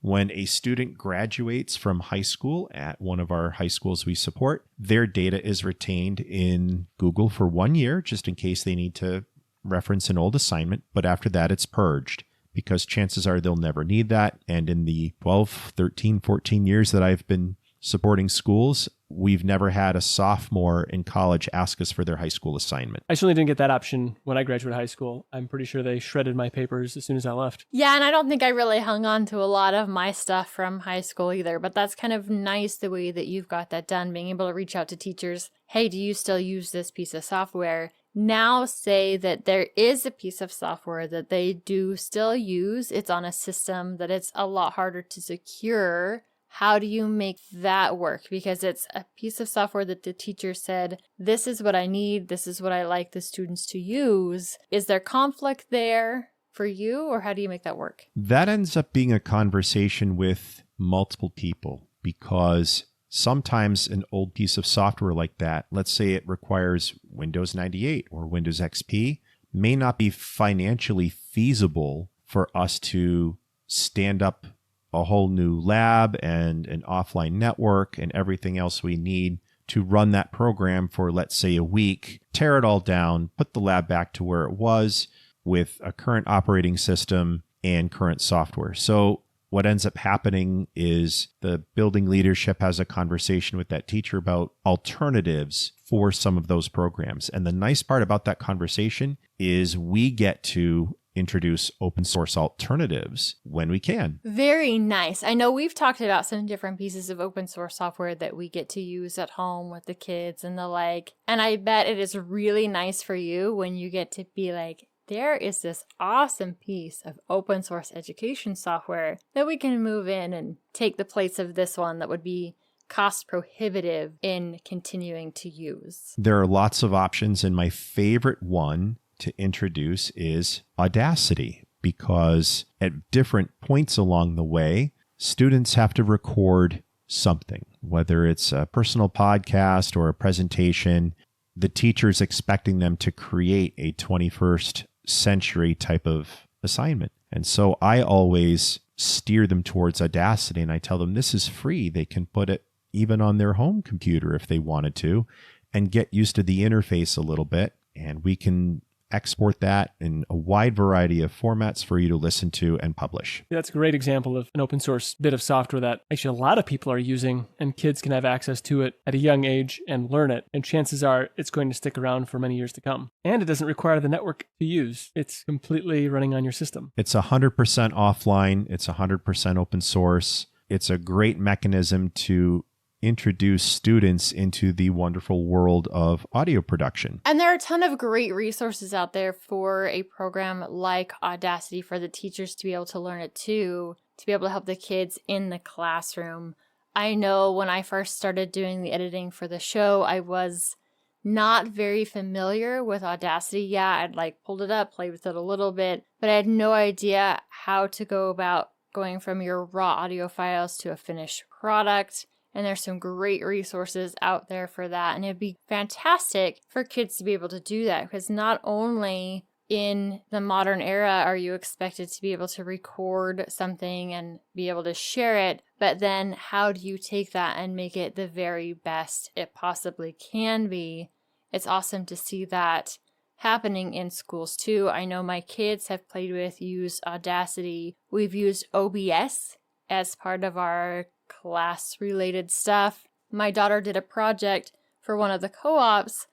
when a student graduates from high school at one of our high schools we support, their data is retained in Google for 1 year, just in case they need to reference an old assignment. But after that, it's purged because chances are they'll never need that. And in the 12, 13, 14 years that I've been supporting schools, we've never had a sophomore in college ask us for their high school assignment. I certainly didn't get that option when I graduated high school. I'm pretty sure they shredded my papers as soon as I left. Yeah, and I don't think I really hung on to a lot of my stuff from high school either, but that's kind of nice the way that you've got that done, being able to reach out to teachers. Hey, do you still use this piece of software? Now say that there is a piece of software that they do still use. It's on a system that it's a lot harder to secure. How do you make that work? Because it's a piece of software that the teacher said, this is what I need, this is what I like the students to use. Is there conflict there for you, or how do you make that work? That ends up being a conversation with multiple people, because sometimes an old piece of software like that, let's say it requires Windows 98 or Windows XP, may not be financially feasible for us to stand up a whole new lab and an offline network and everything else we need to run that program for, let's say, a week, tear it all down, put the lab back to where it was with a current operating system and current software. So what ends up happening is the building leadership has a conversation with that teacher about alternatives for some of those programs. And the nice part about that conversation is we get to introduce open source alternatives when we can. Very nice. I know we've talked about some different pieces of open source software that we get to use at home with the kids and the like. And I bet it is really nice for you when you get to be like, there is this awesome piece of open source education software that we can move in and take the place of this one that would be cost prohibitive in continuing to use. There are lots of options, and my favorite one to introduce is Audacity, because at different points along the way, students have to record something, whether it's a personal podcast or a presentation. The teacher's expecting them to create a 21st century type of assignment. And so I always steer them towards Audacity, and I tell them this is free. They can put it even on their home computer if they wanted to and get used to the interface a little bit. And we can export that in a wide variety of formats for you to listen to and publish. That's a great example of an open source bit of software that actually a lot of people are using, and kids can have access to it at a young age and learn it. And chances are it's going to stick around for many years to come. And it doesn't require the network to use. It's completely running on your system. It's 100% offline. It's 100% open source. It's a great mechanism to introduce students into the wonderful world of audio production. And there are a ton of great resources out there for a program like Audacity for the teachers to be able to learn it too, to be able to help the kids in the classroom. I know when I first started doing the editing for the show, I was not very familiar with Audacity. Yeah, I'd pulled it up, played with it a little bit, but I had no idea how to go about going from your raw audio files to a finished product. And there's some great resources out there for that. And it'd be fantastic for kids to be able to do that, because not only in the modern era are you expected to be able to record something and be able to share it, but then how do you take that and make it the very best it possibly can be? It's awesome to see that happening in schools too. I know my kids have used Audacity. We've used OBS as part of our class-related stuff. My daughter did a project for one of the co-ops,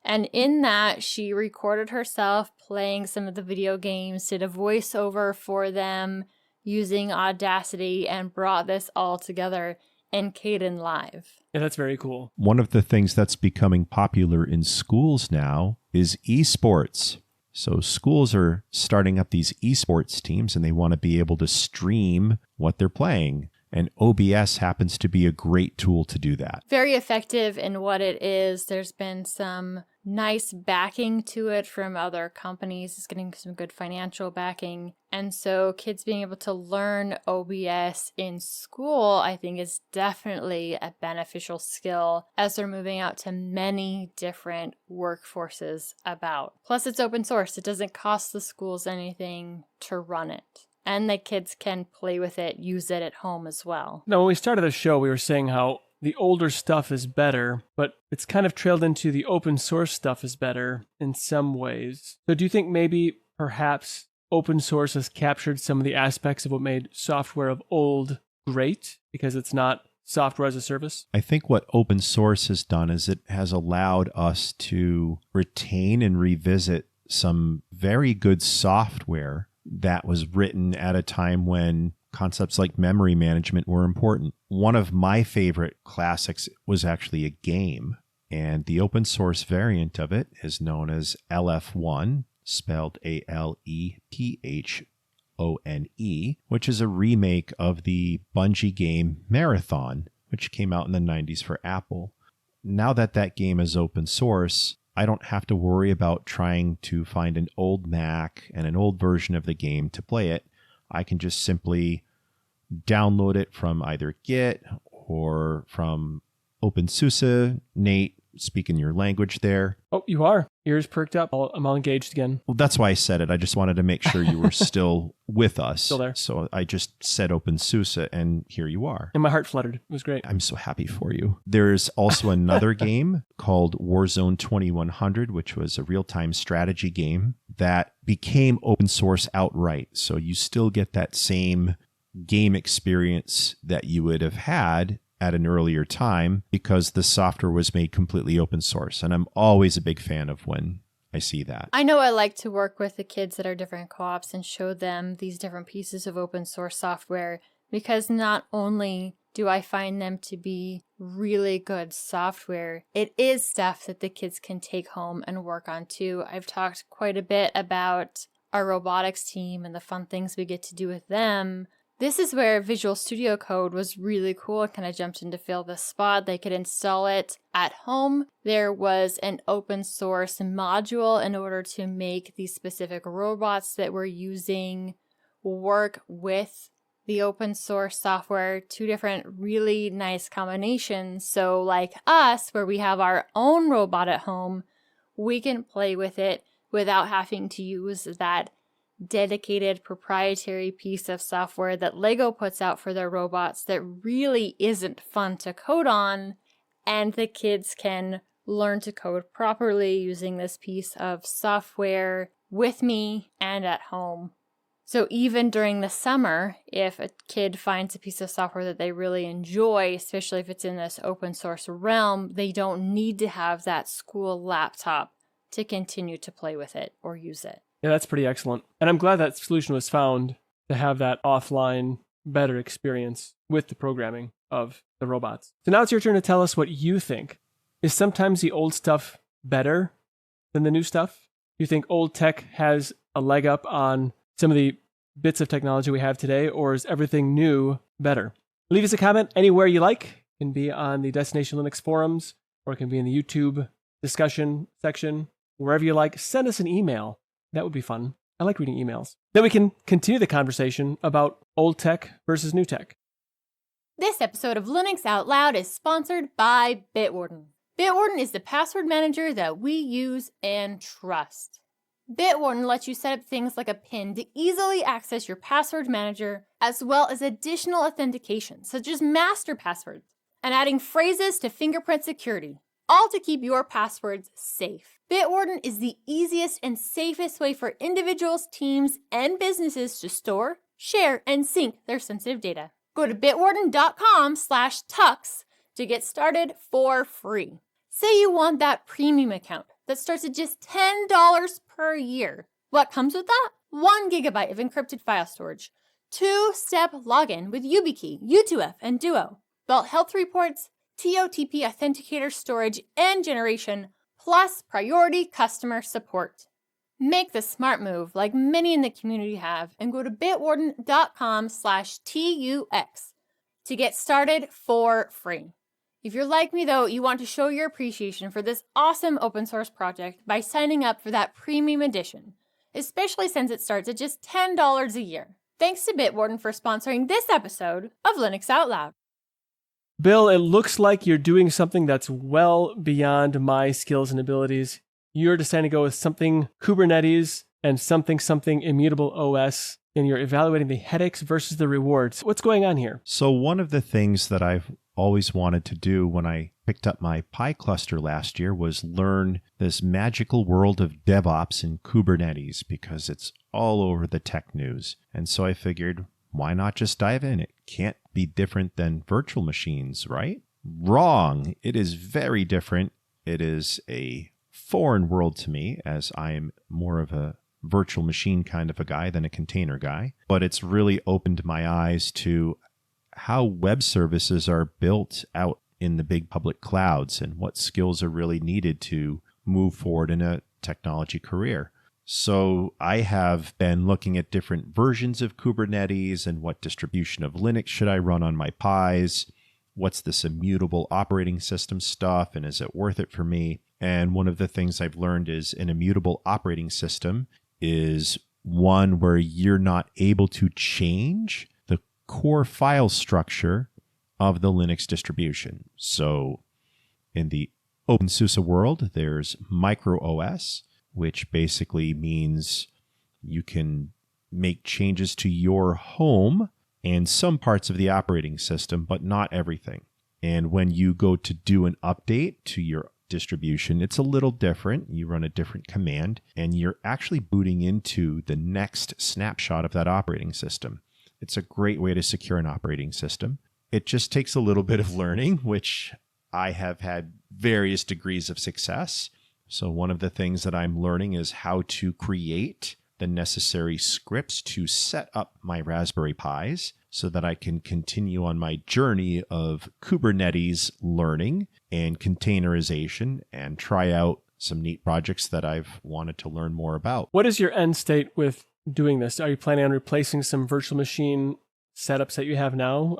and in that, she recorded herself playing some of the video games, did a voiceover for them using Audacity, and brought this all together in Caden Live. Yeah, that's very cool. One of the things that's becoming popular in schools now is esports. So schools are starting up these esports teams, and they want to be able to stream what they're playing. And OBS happens to be a great tool to do that. Very effective in what it is. There's been some nice backing to it from other companies. It's getting some good financial backing. And so kids being able to learn OBS in school, I think, is definitely a beneficial skill as they're moving out to many different workforces about. Plus, it's open source. It doesn't cost the schools anything to run it. And the kids can play with it, use it at home as well. Now, when we started the show, we were saying how the older stuff is better, but it's kind of trailed into the open source stuff is better in some ways. So do you think maybe perhaps open source has captured some of the aspects of what made software of old great because it's not software as a service? I think what open source has done is it has allowed us to retain and revisit some very good software that was written at a time when concepts like memory management were important. One of my favorite classics was actually a game, and the open source variant of it is known as AlethOne, spelled ALEPHONE, which is a remake of the Bungie game Marathon, which came out in the 90s for Apple. Now that that game is open source, I don't have to worry about trying to find an old Mac and an old version of the game to play it. I can just simply download it from either Git or from OpenSUSE. Nate, speaking your language there. Oh, you are. Ears perked up. I'm all engaged again. Well, that's why I said it. I just wanted to make sure you were still with us. Still there. So I just said OpenSUSE, and here you are. And my heart fluttered. It was great. I'm so happy for you. There's also another game called Warzone 2100, which was a real-time strategy game that became open source outright. So you still get that same game experience that you would have had at an earlier time because the software was made completely open source. And I'm always a big fan of when I see that. I know I like to work with the kids that are different co-ops and show them these different pieces of open source software because not only do I find them to be really good software, it is stuff that the kids can take home and work on too. I've talked quite a bit about our robotics team and the fun things we get to do with them. This is where Visual Studio Code was really cool. It kind of jumped in to fill the spot. They could install it at home. There was an open source module in order to make these specific robots that we're using work with the open source software. Two different really nice combinations. So like us, where we have our own robot at home, we can play with it without having to use that dedicated proprietary piece of software that Lego puts out for their robots that really isn't fun to code on, and the kids can learn to code properly using this piece of software with me and at home. So even during the summer, if a kid finds a piece of software that they really enjoy, especially if it's in this open source realm, they don't need to have that school laptop to continue to play with it or use it. Yeah, that's pretty excellent. And I'm glad that solution was found to have that offline, better experience with the programming of the robots. So now it's your turn to tell us what you think. Is sometimes the old stuff better than the new stuff? Do you think old tech has a leg up on some of the bits of technology we have today, or is everything new better? Leave us a comment anywhere you like. It can be on the Destination Linux forums, or it can be in the YouTube discussion section. Wherever you like, send us an email. That would be fun. I like reading emails. Then we can continue the conversation about old tech versus new tech. This episode of Linux Out Loud is sponsored by Bitwarden. Bitwarden is the password manager that we use and trust. Bitwarden lets you set up things like a PIN to easily access your password manager, as well as additional authentication, such as master passwords, and adding phrases to fingerprint security. all to keep your passwords safe. Bitwarden is the easiest and safest way for individuals, teams, and businesses to store, share, and sync their sensitive data. Go to bitwarden.com/tux to get started for free. Say you want that premium account that starts at just $10 per year. What comes with that? 1 gigabyte of encrypted file storage, 2-step login with YubiKey, U2F, and Duo, built health reports, TOTP authenticator storage and generation, plus priority customer support. Make the smart move like many in the community have and go to bitwarden.com/TUX to get started for free. If you're like me though, you want to show your appreciation for this awesome open source project by signing up for that premium edition, especially since it starts at just $10 a year. Thanks to Bitwarden for sponsoring this episode of Linux Out Loud. Bill, it looks like you're doing something that's well beyond my skills and abilities. You're deciding to go with something Kubernetes and something immutable OS, and you're evaluating the headaches versus the rewards. What's going on here? So one of the things that I've always wanted to do when I picked up my Pi cluster last year was learn this magical world of DevOps and Kubernetes, because it's all over the tech news. And so I figured, why not just dive in? It can't be different than virtual machines, right? Wrong. It is very different. It is a foreign world to me, as I am more of a virtual machine kind of a guy than a container guy. But it's really opened my eyes to how web services are built out in the big public clouds and what skills are really needed to move forward in a technology career. So I have been looking at different versions of Kubernetes and what distribution of Linux should I run on my Pis? What's this immutable operating system stuff, and is it worth it for me? And one of the things I've learned is an immutable operating system is one where you're not able to change the core file structure of the Linux distribution. So in the OpenSUSE world, there's MicroOS, which basically means you can make changes to your home and some parts of the operating system, but not everything. And when you go to do an update to your distribution, it's a little different. You run a different command, and you're actually booting into the next snapshot of that operating system. It's a great way to secure an operating system. It just takes a little bit of learning, which I have had various degrees of success. So one of the things that I'm learning is how to create the necessary scripts to set up my Raspberry Pis so that I can continue on my journey of Kubernetes learning and containerization and try out some neat projects that I've wanted to learn more about. What is your end state with doing this? Are you planning on replacing some virtual machine setups that you have now?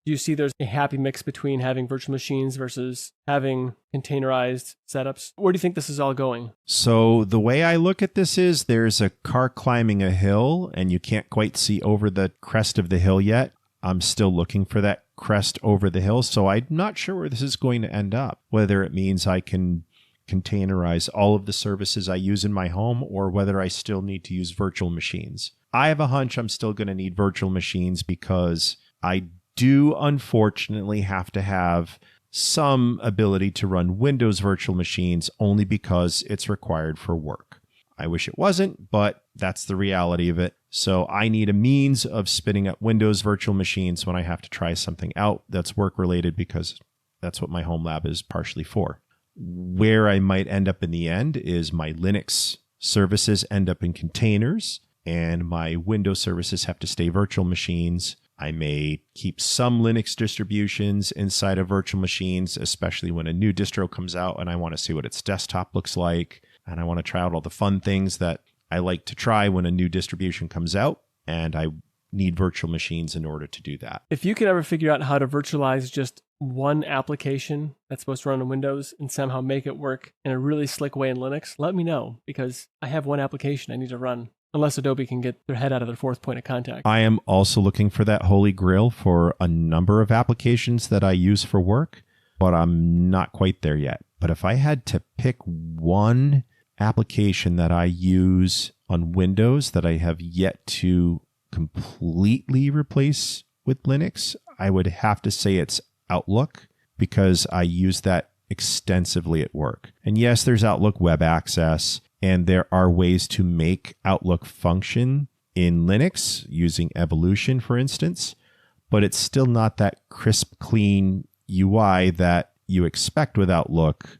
Do you see there's a happy mix between having virtual machines versus having containerized setups? Where do you think this is all going? So the way I look at this is there's a car climbing a hill and you can't quite see over the crest of the hill yet. I'm still looking for that crest over the hill. So I'm not sure where this is going to end up, whether it means I can containerize all of the services I use in my home or whether I still need to use virtual machines. I have a hunch I'm still going to need virtual machines because I do unfortunately have to have some ability to run Windows virtual machines only because it's required for work. I wish it wasn't, but that's the reality of it. So I need a means of spinning up Windows virtual machines when I have to try something out that's work related, because that's what my home lab is partially for. Where I might end up in the end is my Linux services end up in containers and my Windows services have to stay virtual machines. I may keep some Linux distributions inside of virtual machines, especially when a new distro comes out and I want to see what its desktop looks like. And I want to try out all the fun things that I like to try when a new distribution comes out. And I need virtual machines in order to do that. If you could ever figure out how to virtualize just one application that's supposed to run on Windows and somehow make it work in a really slick way in Linux, let me know, because I have one application I need to run. Unless Adobe can get their head out of their fourth point of contact. I am also looking for that holy grail for a number of applications that I use for work, but I'm not quite there yet. But if I had to pick one application that I use on Windows that I have yet to completely replace with Linux, I would have to say it's Outlook, because I use that extensively at work. And yes, there's Outlook Web Access, and there are ways to make Outlook function in Linux using Evolution, for instance, but it's still not that crisp, clean UI that you expect with Outlook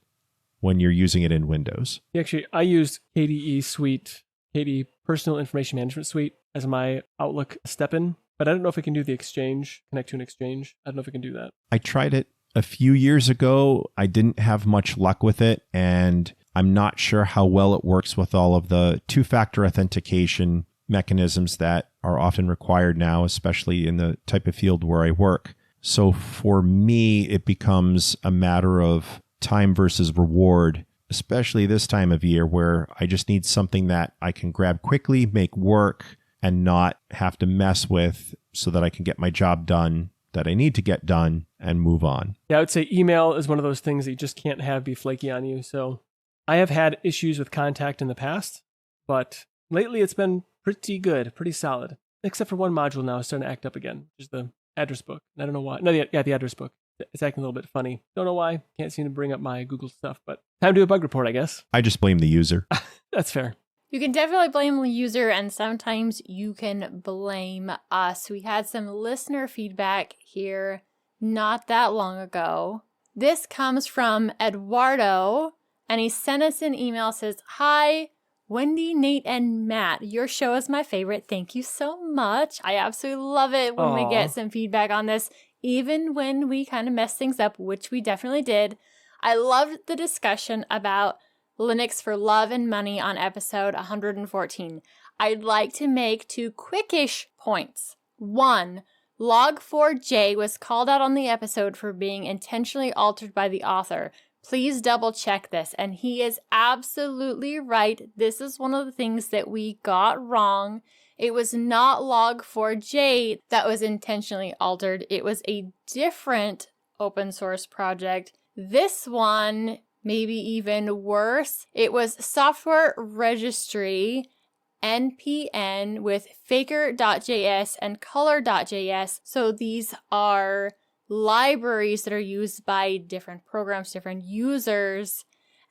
when you're using it in Windows. Actually, I used KDE Suite, KDE Personal Information Management Suite as my Outlook step-in, but I don't know if it can do the Exchange, connect to an Exchange. I don't know if it can do that. I tried it a few years ago. I didn't have much luck with it, and I'm not sure how well it works with all of the two-factor authentication mechanisms that are often required now, especially in the type of field where I work. So for me, it becomes a matter of time versus reward, especially this time of year where I just need something that I can grab quickly, make work, and not have to mess with so that I can get my job done that I need to get done and move on. Yeah, I would say email is one of those things that you just can't have be flaky on you. So I have had issues with Contact in the past, but lately it's been pretty good, pretty solid, except for one module now is starting to act up again, which is the address book. I don't know why. No, the address book. It's acting a little bit funny. Don't know why. Can't seem to bring up my Google stuff, but time to do a bug report, I guess. I just blame the user. That's fair. You can definitely blame the user, and sometimes you can blame us. We had some listener feedback here not that long ago. This comes from Eduardo, and he sent us an email, says, "Hi, Wendy, Nate, and Matt. Your show is my favorite. Thank you so much. I absolutely love it when we get some feedback on this, even when we kind of mess things up, which we definitely did. I loved the discussion about Linux for Love and Money on episode 114. I'd like to make 2 quickish points. 1, log4j was called out on the episode for being intentionally altered by the author. Please double check this." And he is absolutely right. This is one of the things that we got wrong. It was not log4j that was intentionally altered. It was a different open source project. This one, maybe even worse, it was software registry npm with faker.js and color.js. So these are libraries that are used by different programs, different users,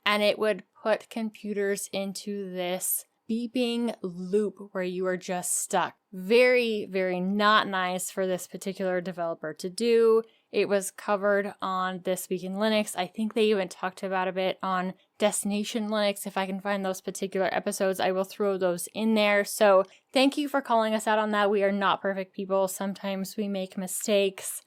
and it would put computers into this beeping loop where you are just stuck. Very, very not nice for this particular developer to do. It was covered on This Week in Linux. I think they even talked about a bit on Destination Linux. If I can find those particular episodes, I will throw those in there. So thank you for calling us out on that. We are not perfect people. Sometimes we make mistakes.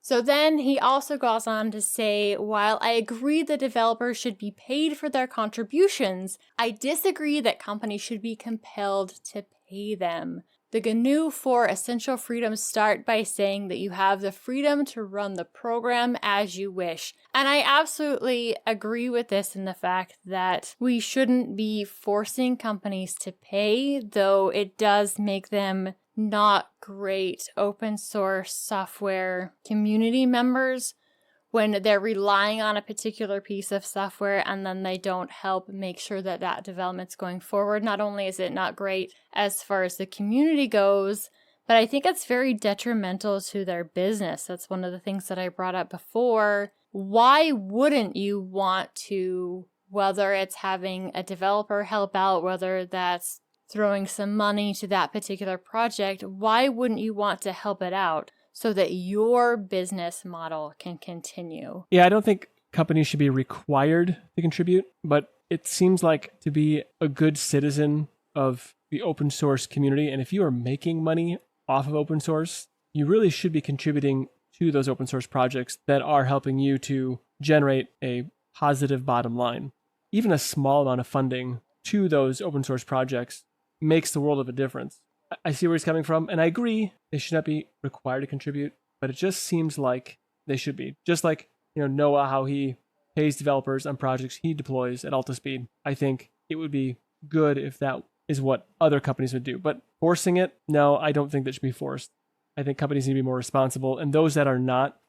So then he also goes on to say, while I agree that developers should be paid for their contributions, I disagree that companies should be compelled to pay them. The GNU for Essential Freedoms start by saying that you have the freedom to run the program as you wish. And I absolutely agree with this in the fact that we shouldn't be forcing companies to pay, though it does make them not great open source software community members when they're relying on a particular piece of software and then they don't help make sure that that development's going forward. Not only is it not great as far as the community goes, but I think it's very detrimental to their business. That's one of the things that I brought up before. Why wouldn't you want to, whether it's having a developer help out, whether that's throwing some money to that particular project, why wouldn't you want to help it out so that your business model can continue? Yeah, I don't think companies should be required to contribute, but it seems like to be a good citizen of the open source community, and if you are making money off of open source, you really should be contributing to those open source projects that are helping you to generate a positive bottom line. Even a small amount of funding to those open source projects makes the world of a difference. I see where he's coming from, and I agree they should not be required to contribute, but it just seems like they should be. Just like, Noah, how he pays developers on projects he deploys at AltaSpeed. I think it would be good if that is what other companies would do. But forcing it, no, I don't think that should be forced. I think companies need to be more responsible, and those that are not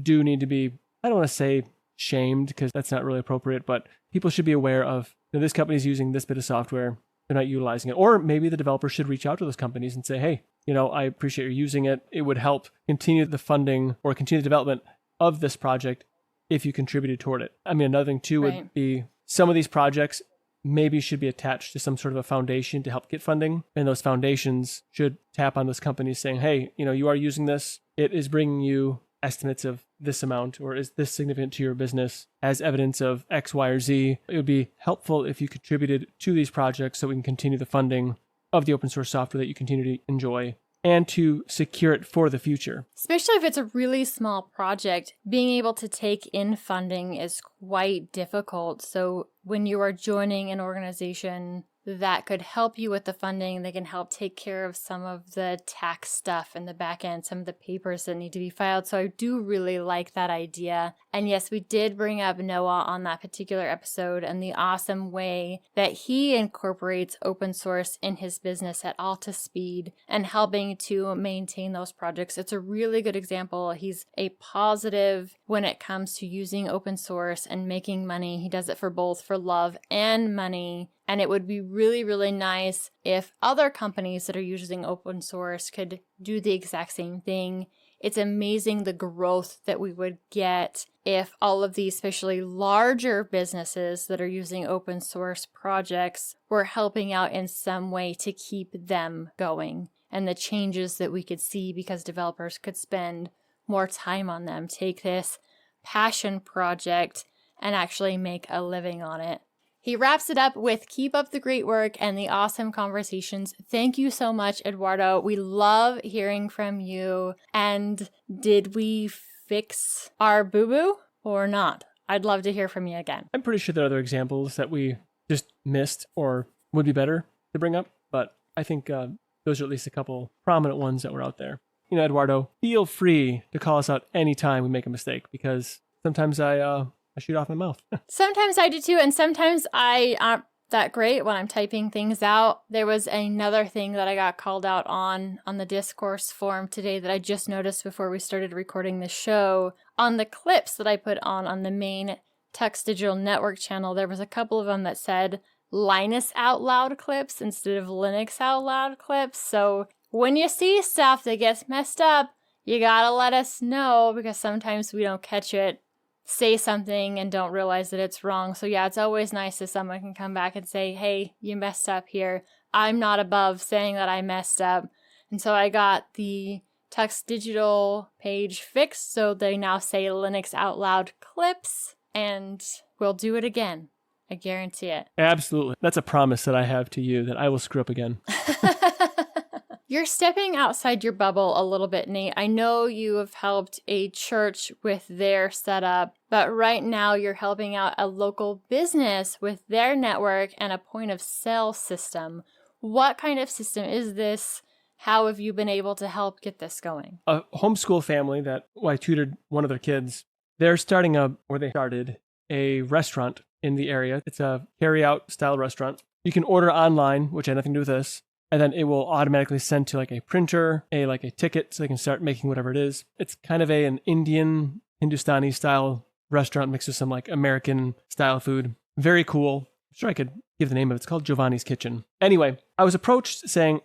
do need to be, I don't want to say shamed because that's not really appropriate, but people should be aware of, this company is using this bit of software. They're not utilizing it. Or maybe the developer should reach out to those companies and say, hey, I appreciate you using it. It would help continue the funding or continue the development of this project if you contributed toward it. I mean, another thing too Right. would be some of these projects maybe should be attached to some sort of a foundation to help get funding. And those foundations should tap on those companies saying, hey, you are using this. It is bringing you estimates of this amount, or is this significant to your business as evidence of X, Y, or Z. It would be helpful if you contributed to these projects so we can continue the funding of the open source software that you continue to enjoy and to secure it for the future. Especially if it's a really small project, being able to take in funding is quite difficult. So when you are joining an organization that could help you with the funding, they can help take care of some of the tax stuff in the back end, some of the papers that need to be filed. So I do really like that idea. And yes, we did bring up Noah on that particular episode and the awesome way that he incorporates open source in his business at AltSpeed and helping to maintain those projects. It's a really good example. He's a positive when it comes to using open source and making money. He does it for both for love and money. And it would be really, really nice if other companies that are using open source could do the exact same thing. It's amazing the growth that we would get if all of these, especially larger businesses that are using open source projects, were helping out in some way to keep them going. And the changes that we could see because developers could spend more time on them, take this passion project and actually make a living on it. He wraps it up with keep up the great work and the awesome conversations. Thank you so much, Eduardo. We love hearing from you. And did we fix our boo-boo or not? I'd love to hear from you again. I'm pretty sure there are other examples that we just missed or would be better to bring up, but I think those are at least a couple prominent ones that were out there. Eduardo, feel free to call us out anytime we make a mistake, because sometimes I shoot off my mouth. Sometimes I do too, and sometimes I aren't that great when I'm typing things out. There was another thing that I got called out on the discourse forum today that I just noticed before we started recording the show. On the clips that I put on the main Tux Digital Network channel, there was a couple of them that said Linus Out Loud clips instead of Linux Out Loud clips. So when you see stuff that gets messed up, you gotta let us know, because sometimes we don't catch it, say something and don't realize that it's wrong. So yeah, it's always nice if someone can come back and say, hey, you messed up here. I'm not above saying that I messed up. And so I got the Tux Digital page fixed, so they now say Linux Out Loud clips, and we'll do it again. I guarantee it. Absolutely. That's a promise that I have to you, that I will screw up again. You're stepping outside your bubble a little bit, Nate. I know you have helped a church with their setup, but right now you're helping out a local business with their network and a point of sale system. What kind of system is this? How have you been able to help get this going? A homeschool family that I tutored one of their kids, they started a restaurant in the area. It's a carry-out style restaurant. You can order online, which had nothing to do with this. And then it will automatically send to like a printer, a ticket, so they can start making whatever it is. It's kind of an Indian, Hindustani style restaurant mixed with some like American style food. Very cool. I'm sure I could give the name of it. It's called Giovanni's Kitchen. Anyway, I was approached saying,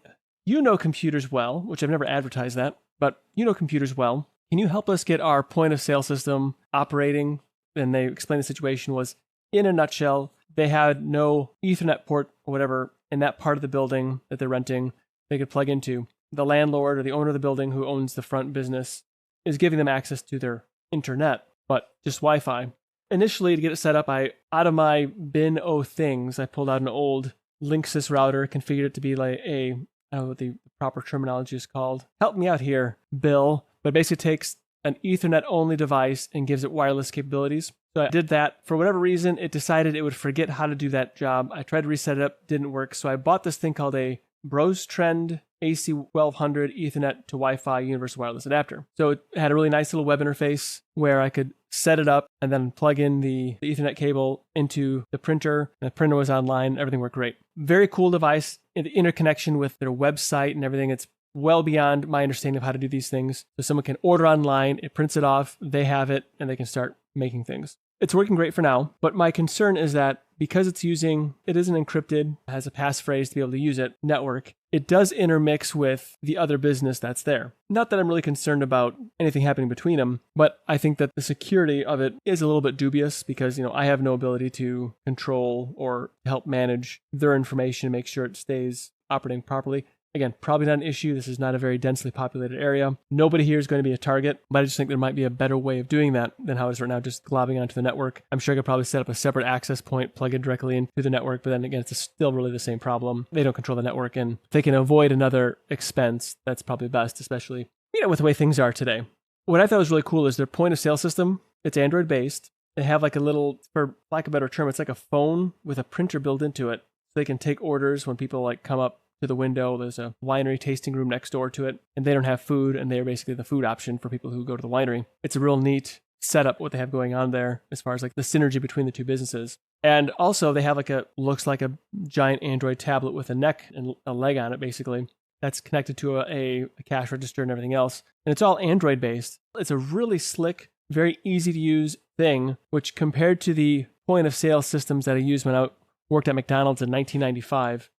you know computers well, which I've never advertised that, but you know computers well. Can you help us get our point of sale system operating? And they explained the situation was, in a nutshell, they had no Ethernet port or whatever in that part of the building that they're renting they could plug into. The landlord or the owner of the building who owns the front business is giving them access to their internet, but just Wi-Fi. Initially, to get it set up, out of my bin o things, I pulled out an old Linksys router, configured it to be like I don't know what the proper terminology is called. Help me out here, Bill. But basically takes an Ethernet-only device and gives it wireless capabilities. So I did that. For whatever reason, it decided it would forget how to do that job. I tried to reset it up, didn't work. So I bought this thing called a Bros Trend AC1200 Ethernet to Wi-Fi Universal Wireless Adapter. So it had a really nice little web interface where I could set it up and then plug in the Ethernet cable into the printer. And the printer was online. Everything worked great. Very cool device. The interconnection with their website and everything, it's well beyond my understanding of how to do these things. So someone can order online, it prints it off, they have it, and they can start making things. It's working great for now, but my concern is that because it isn't encrypted, has a passphrase to be able to use it, network, it does intermix with the other business that's there. Not that I'm really concerned about anything happening between them, but I think that the security of it is a little bit dubious because, I have no ability to control or help manage their information and make sure it stays operating properly. Again, probably not an issue. This is not a very densely populated area. Nobody here is going to be a target, but I just think there might be a better way of doing that than how it is right now, just globbing onto the network. I'm sure I could probably set up a separate access point, plug it directly into the network, but then again, it's still really the same problem. They don't control the network, and if they can avoid another expense, that's probably best, especially with the way things are today. What I thought was really cool is their point of sale system. It's Android based. They have like a little, for lack of a better term, it's like a phone with a printer built into it. So they can take orders when people like come up to the window. There's a winery tasting room next door to it, and they don't have food, and they're basically the food option for people who go to the winery. It's a real neat setup what they have going on there as far as like the synergy between the two businesses. And also they have looks like a giant Android tablet with a neck and a leg on it basically. That's connected to a cash register and everything else. And it's all Android based. It's a really slick, very easy to use thing, which compared to the point of sale systems that I used when I worked at McDonald's in 1995,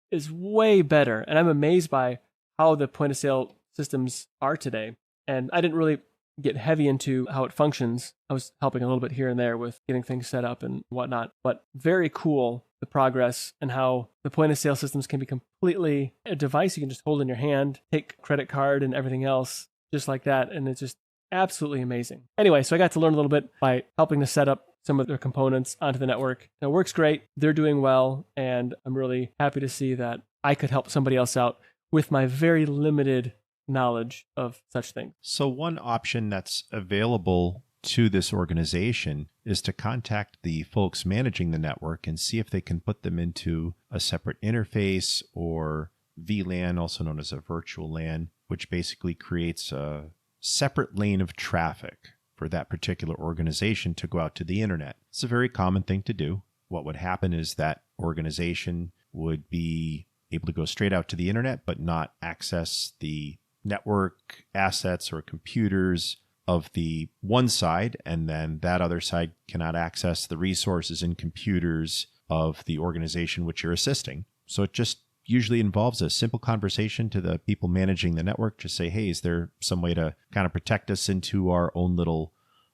is way better. And I'm amazed by how the point of sale systems are today. And I didn't really get heavy into how it functions. I was helping a little bit here and there with getting things set up and whatnot, but very cool, the progress and how the point of sale systems can be completely a device you can just hold in your hand, take credit card and everything else just like that. And it's just absolutely amazing. Anyway, so I got to learn a little bit by helping to set up some of their components onto the network. It works great. They're doing well. And I'm really happy to see that I could help somebody else out with my very limited knowledge of such things. So one option that's available to this organization is to contact the folks managing the network and see if they can put them into a separate interface or VLAN, also known as a virtual LAN, which basically creates a separate lane of traffic for that particular organization to go out to the internet. It's a very common thing to do. What would happen is that organization would be able to go straight out to the internet, but not access the network assets or computers of the one side, and then that other side cannot access the resources and computers of the organization which you're assisting. So it just usually involves a simple conversation to the people managing the network. Just say, hey, is there some way to kind of protect us into our own little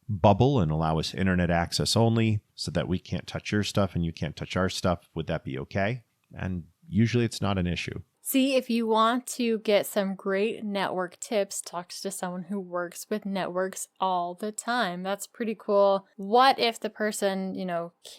bubble and allow us internet access only so that we can't touch your stuff and you can't touch our stuff? Would that be okay? And usually it's not an issue. See, if you want to get some great network tips, talk to someone who works with networks all the time. That's pretty cool. What if the person,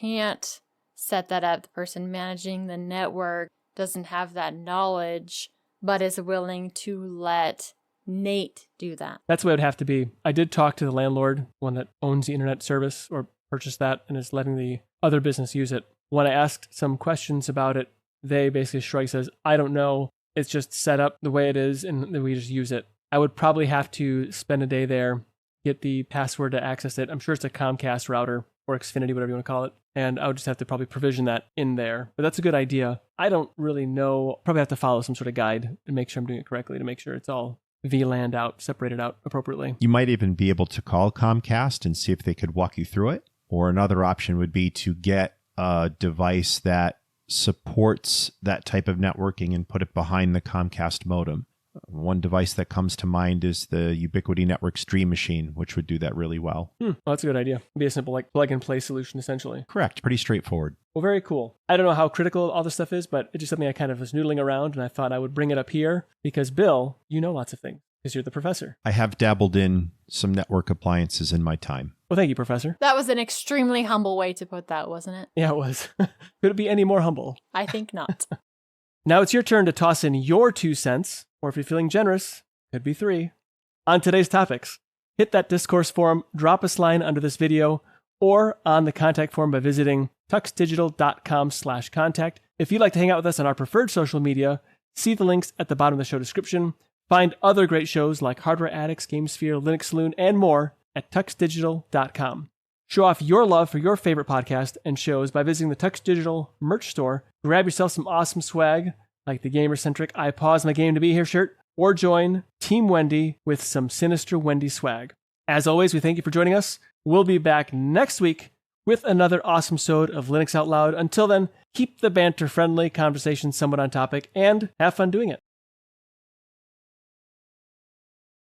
can't set that up? The person managing the network doesn't have that knowledge, but is willing to let Nate do that. That's what it would have to be. I did talk to the landlord, one that owns the internet service or purchased that and is letting the other business use it. When I asked some questions about it, they basically shrug, says, I don't know. It's just set up the way it is and we just use it. I would probably have to spend a day there, get the password to access it. I'm sure it's a Comcast router or Xfinity, whatever you want to call it. And I would just have to probably provision that in there. But that's a good idea. I don't really know. Probably have to follow some sort of guide and make sure I'm doing it correctly to make sure it's all VLAN'd out, separated out appropriately. You might even be able to call Comcast and see if they could walk you through it. Or another option would be to get a device that supports that type of networking and put it behind the Comcast modem. One device that comes to mind is the Ubiquiti Network Stream Machine, which would do that really well. Well, that's a good idea. It'd be a simple plug and play solution, essentially. Correct. Pretty straightforward. Well, very cool. I don't know how critical all this stuff is, but it's just something I kind of was noodling around, and I thought I would bring it up here because, Bill, you know lots of things because you're the professor. I have dabbled in some network appliances in my time. Well, thank you, Professor. That was an extremely humble way to put that, wasn't it? Yeah, it was. Could it be any more humble? I think not. Now it's your turn to toss in your 2 cents, or if you're feeling generous, could be 3, on today's topics. Hit that discourse forum, drop us a line under this video, or on the contact form by visiting tuxdigital.com/contact. If you'd like to hang out with us on our preferred social media, see the links at the bottom of the show description. Find other great shows like Hardware Addicts, GameSphere, Linux Saloon, and more at tuxdigital.com. Show off your love for your favorite podcast and shows by visiting the Tux Digital merch store. Grab yourself some awesome swag, like the gamer-centric I Pause My Game to Be Here shirt, or join Team Wendy with some Sinister Wendy swag. As always, we thank you for joining us. We'll be back next week with another awesome sode of Linux Out Loud. Until then, keep the banter friendly, conversation somewhat on topic, and have fun doing it.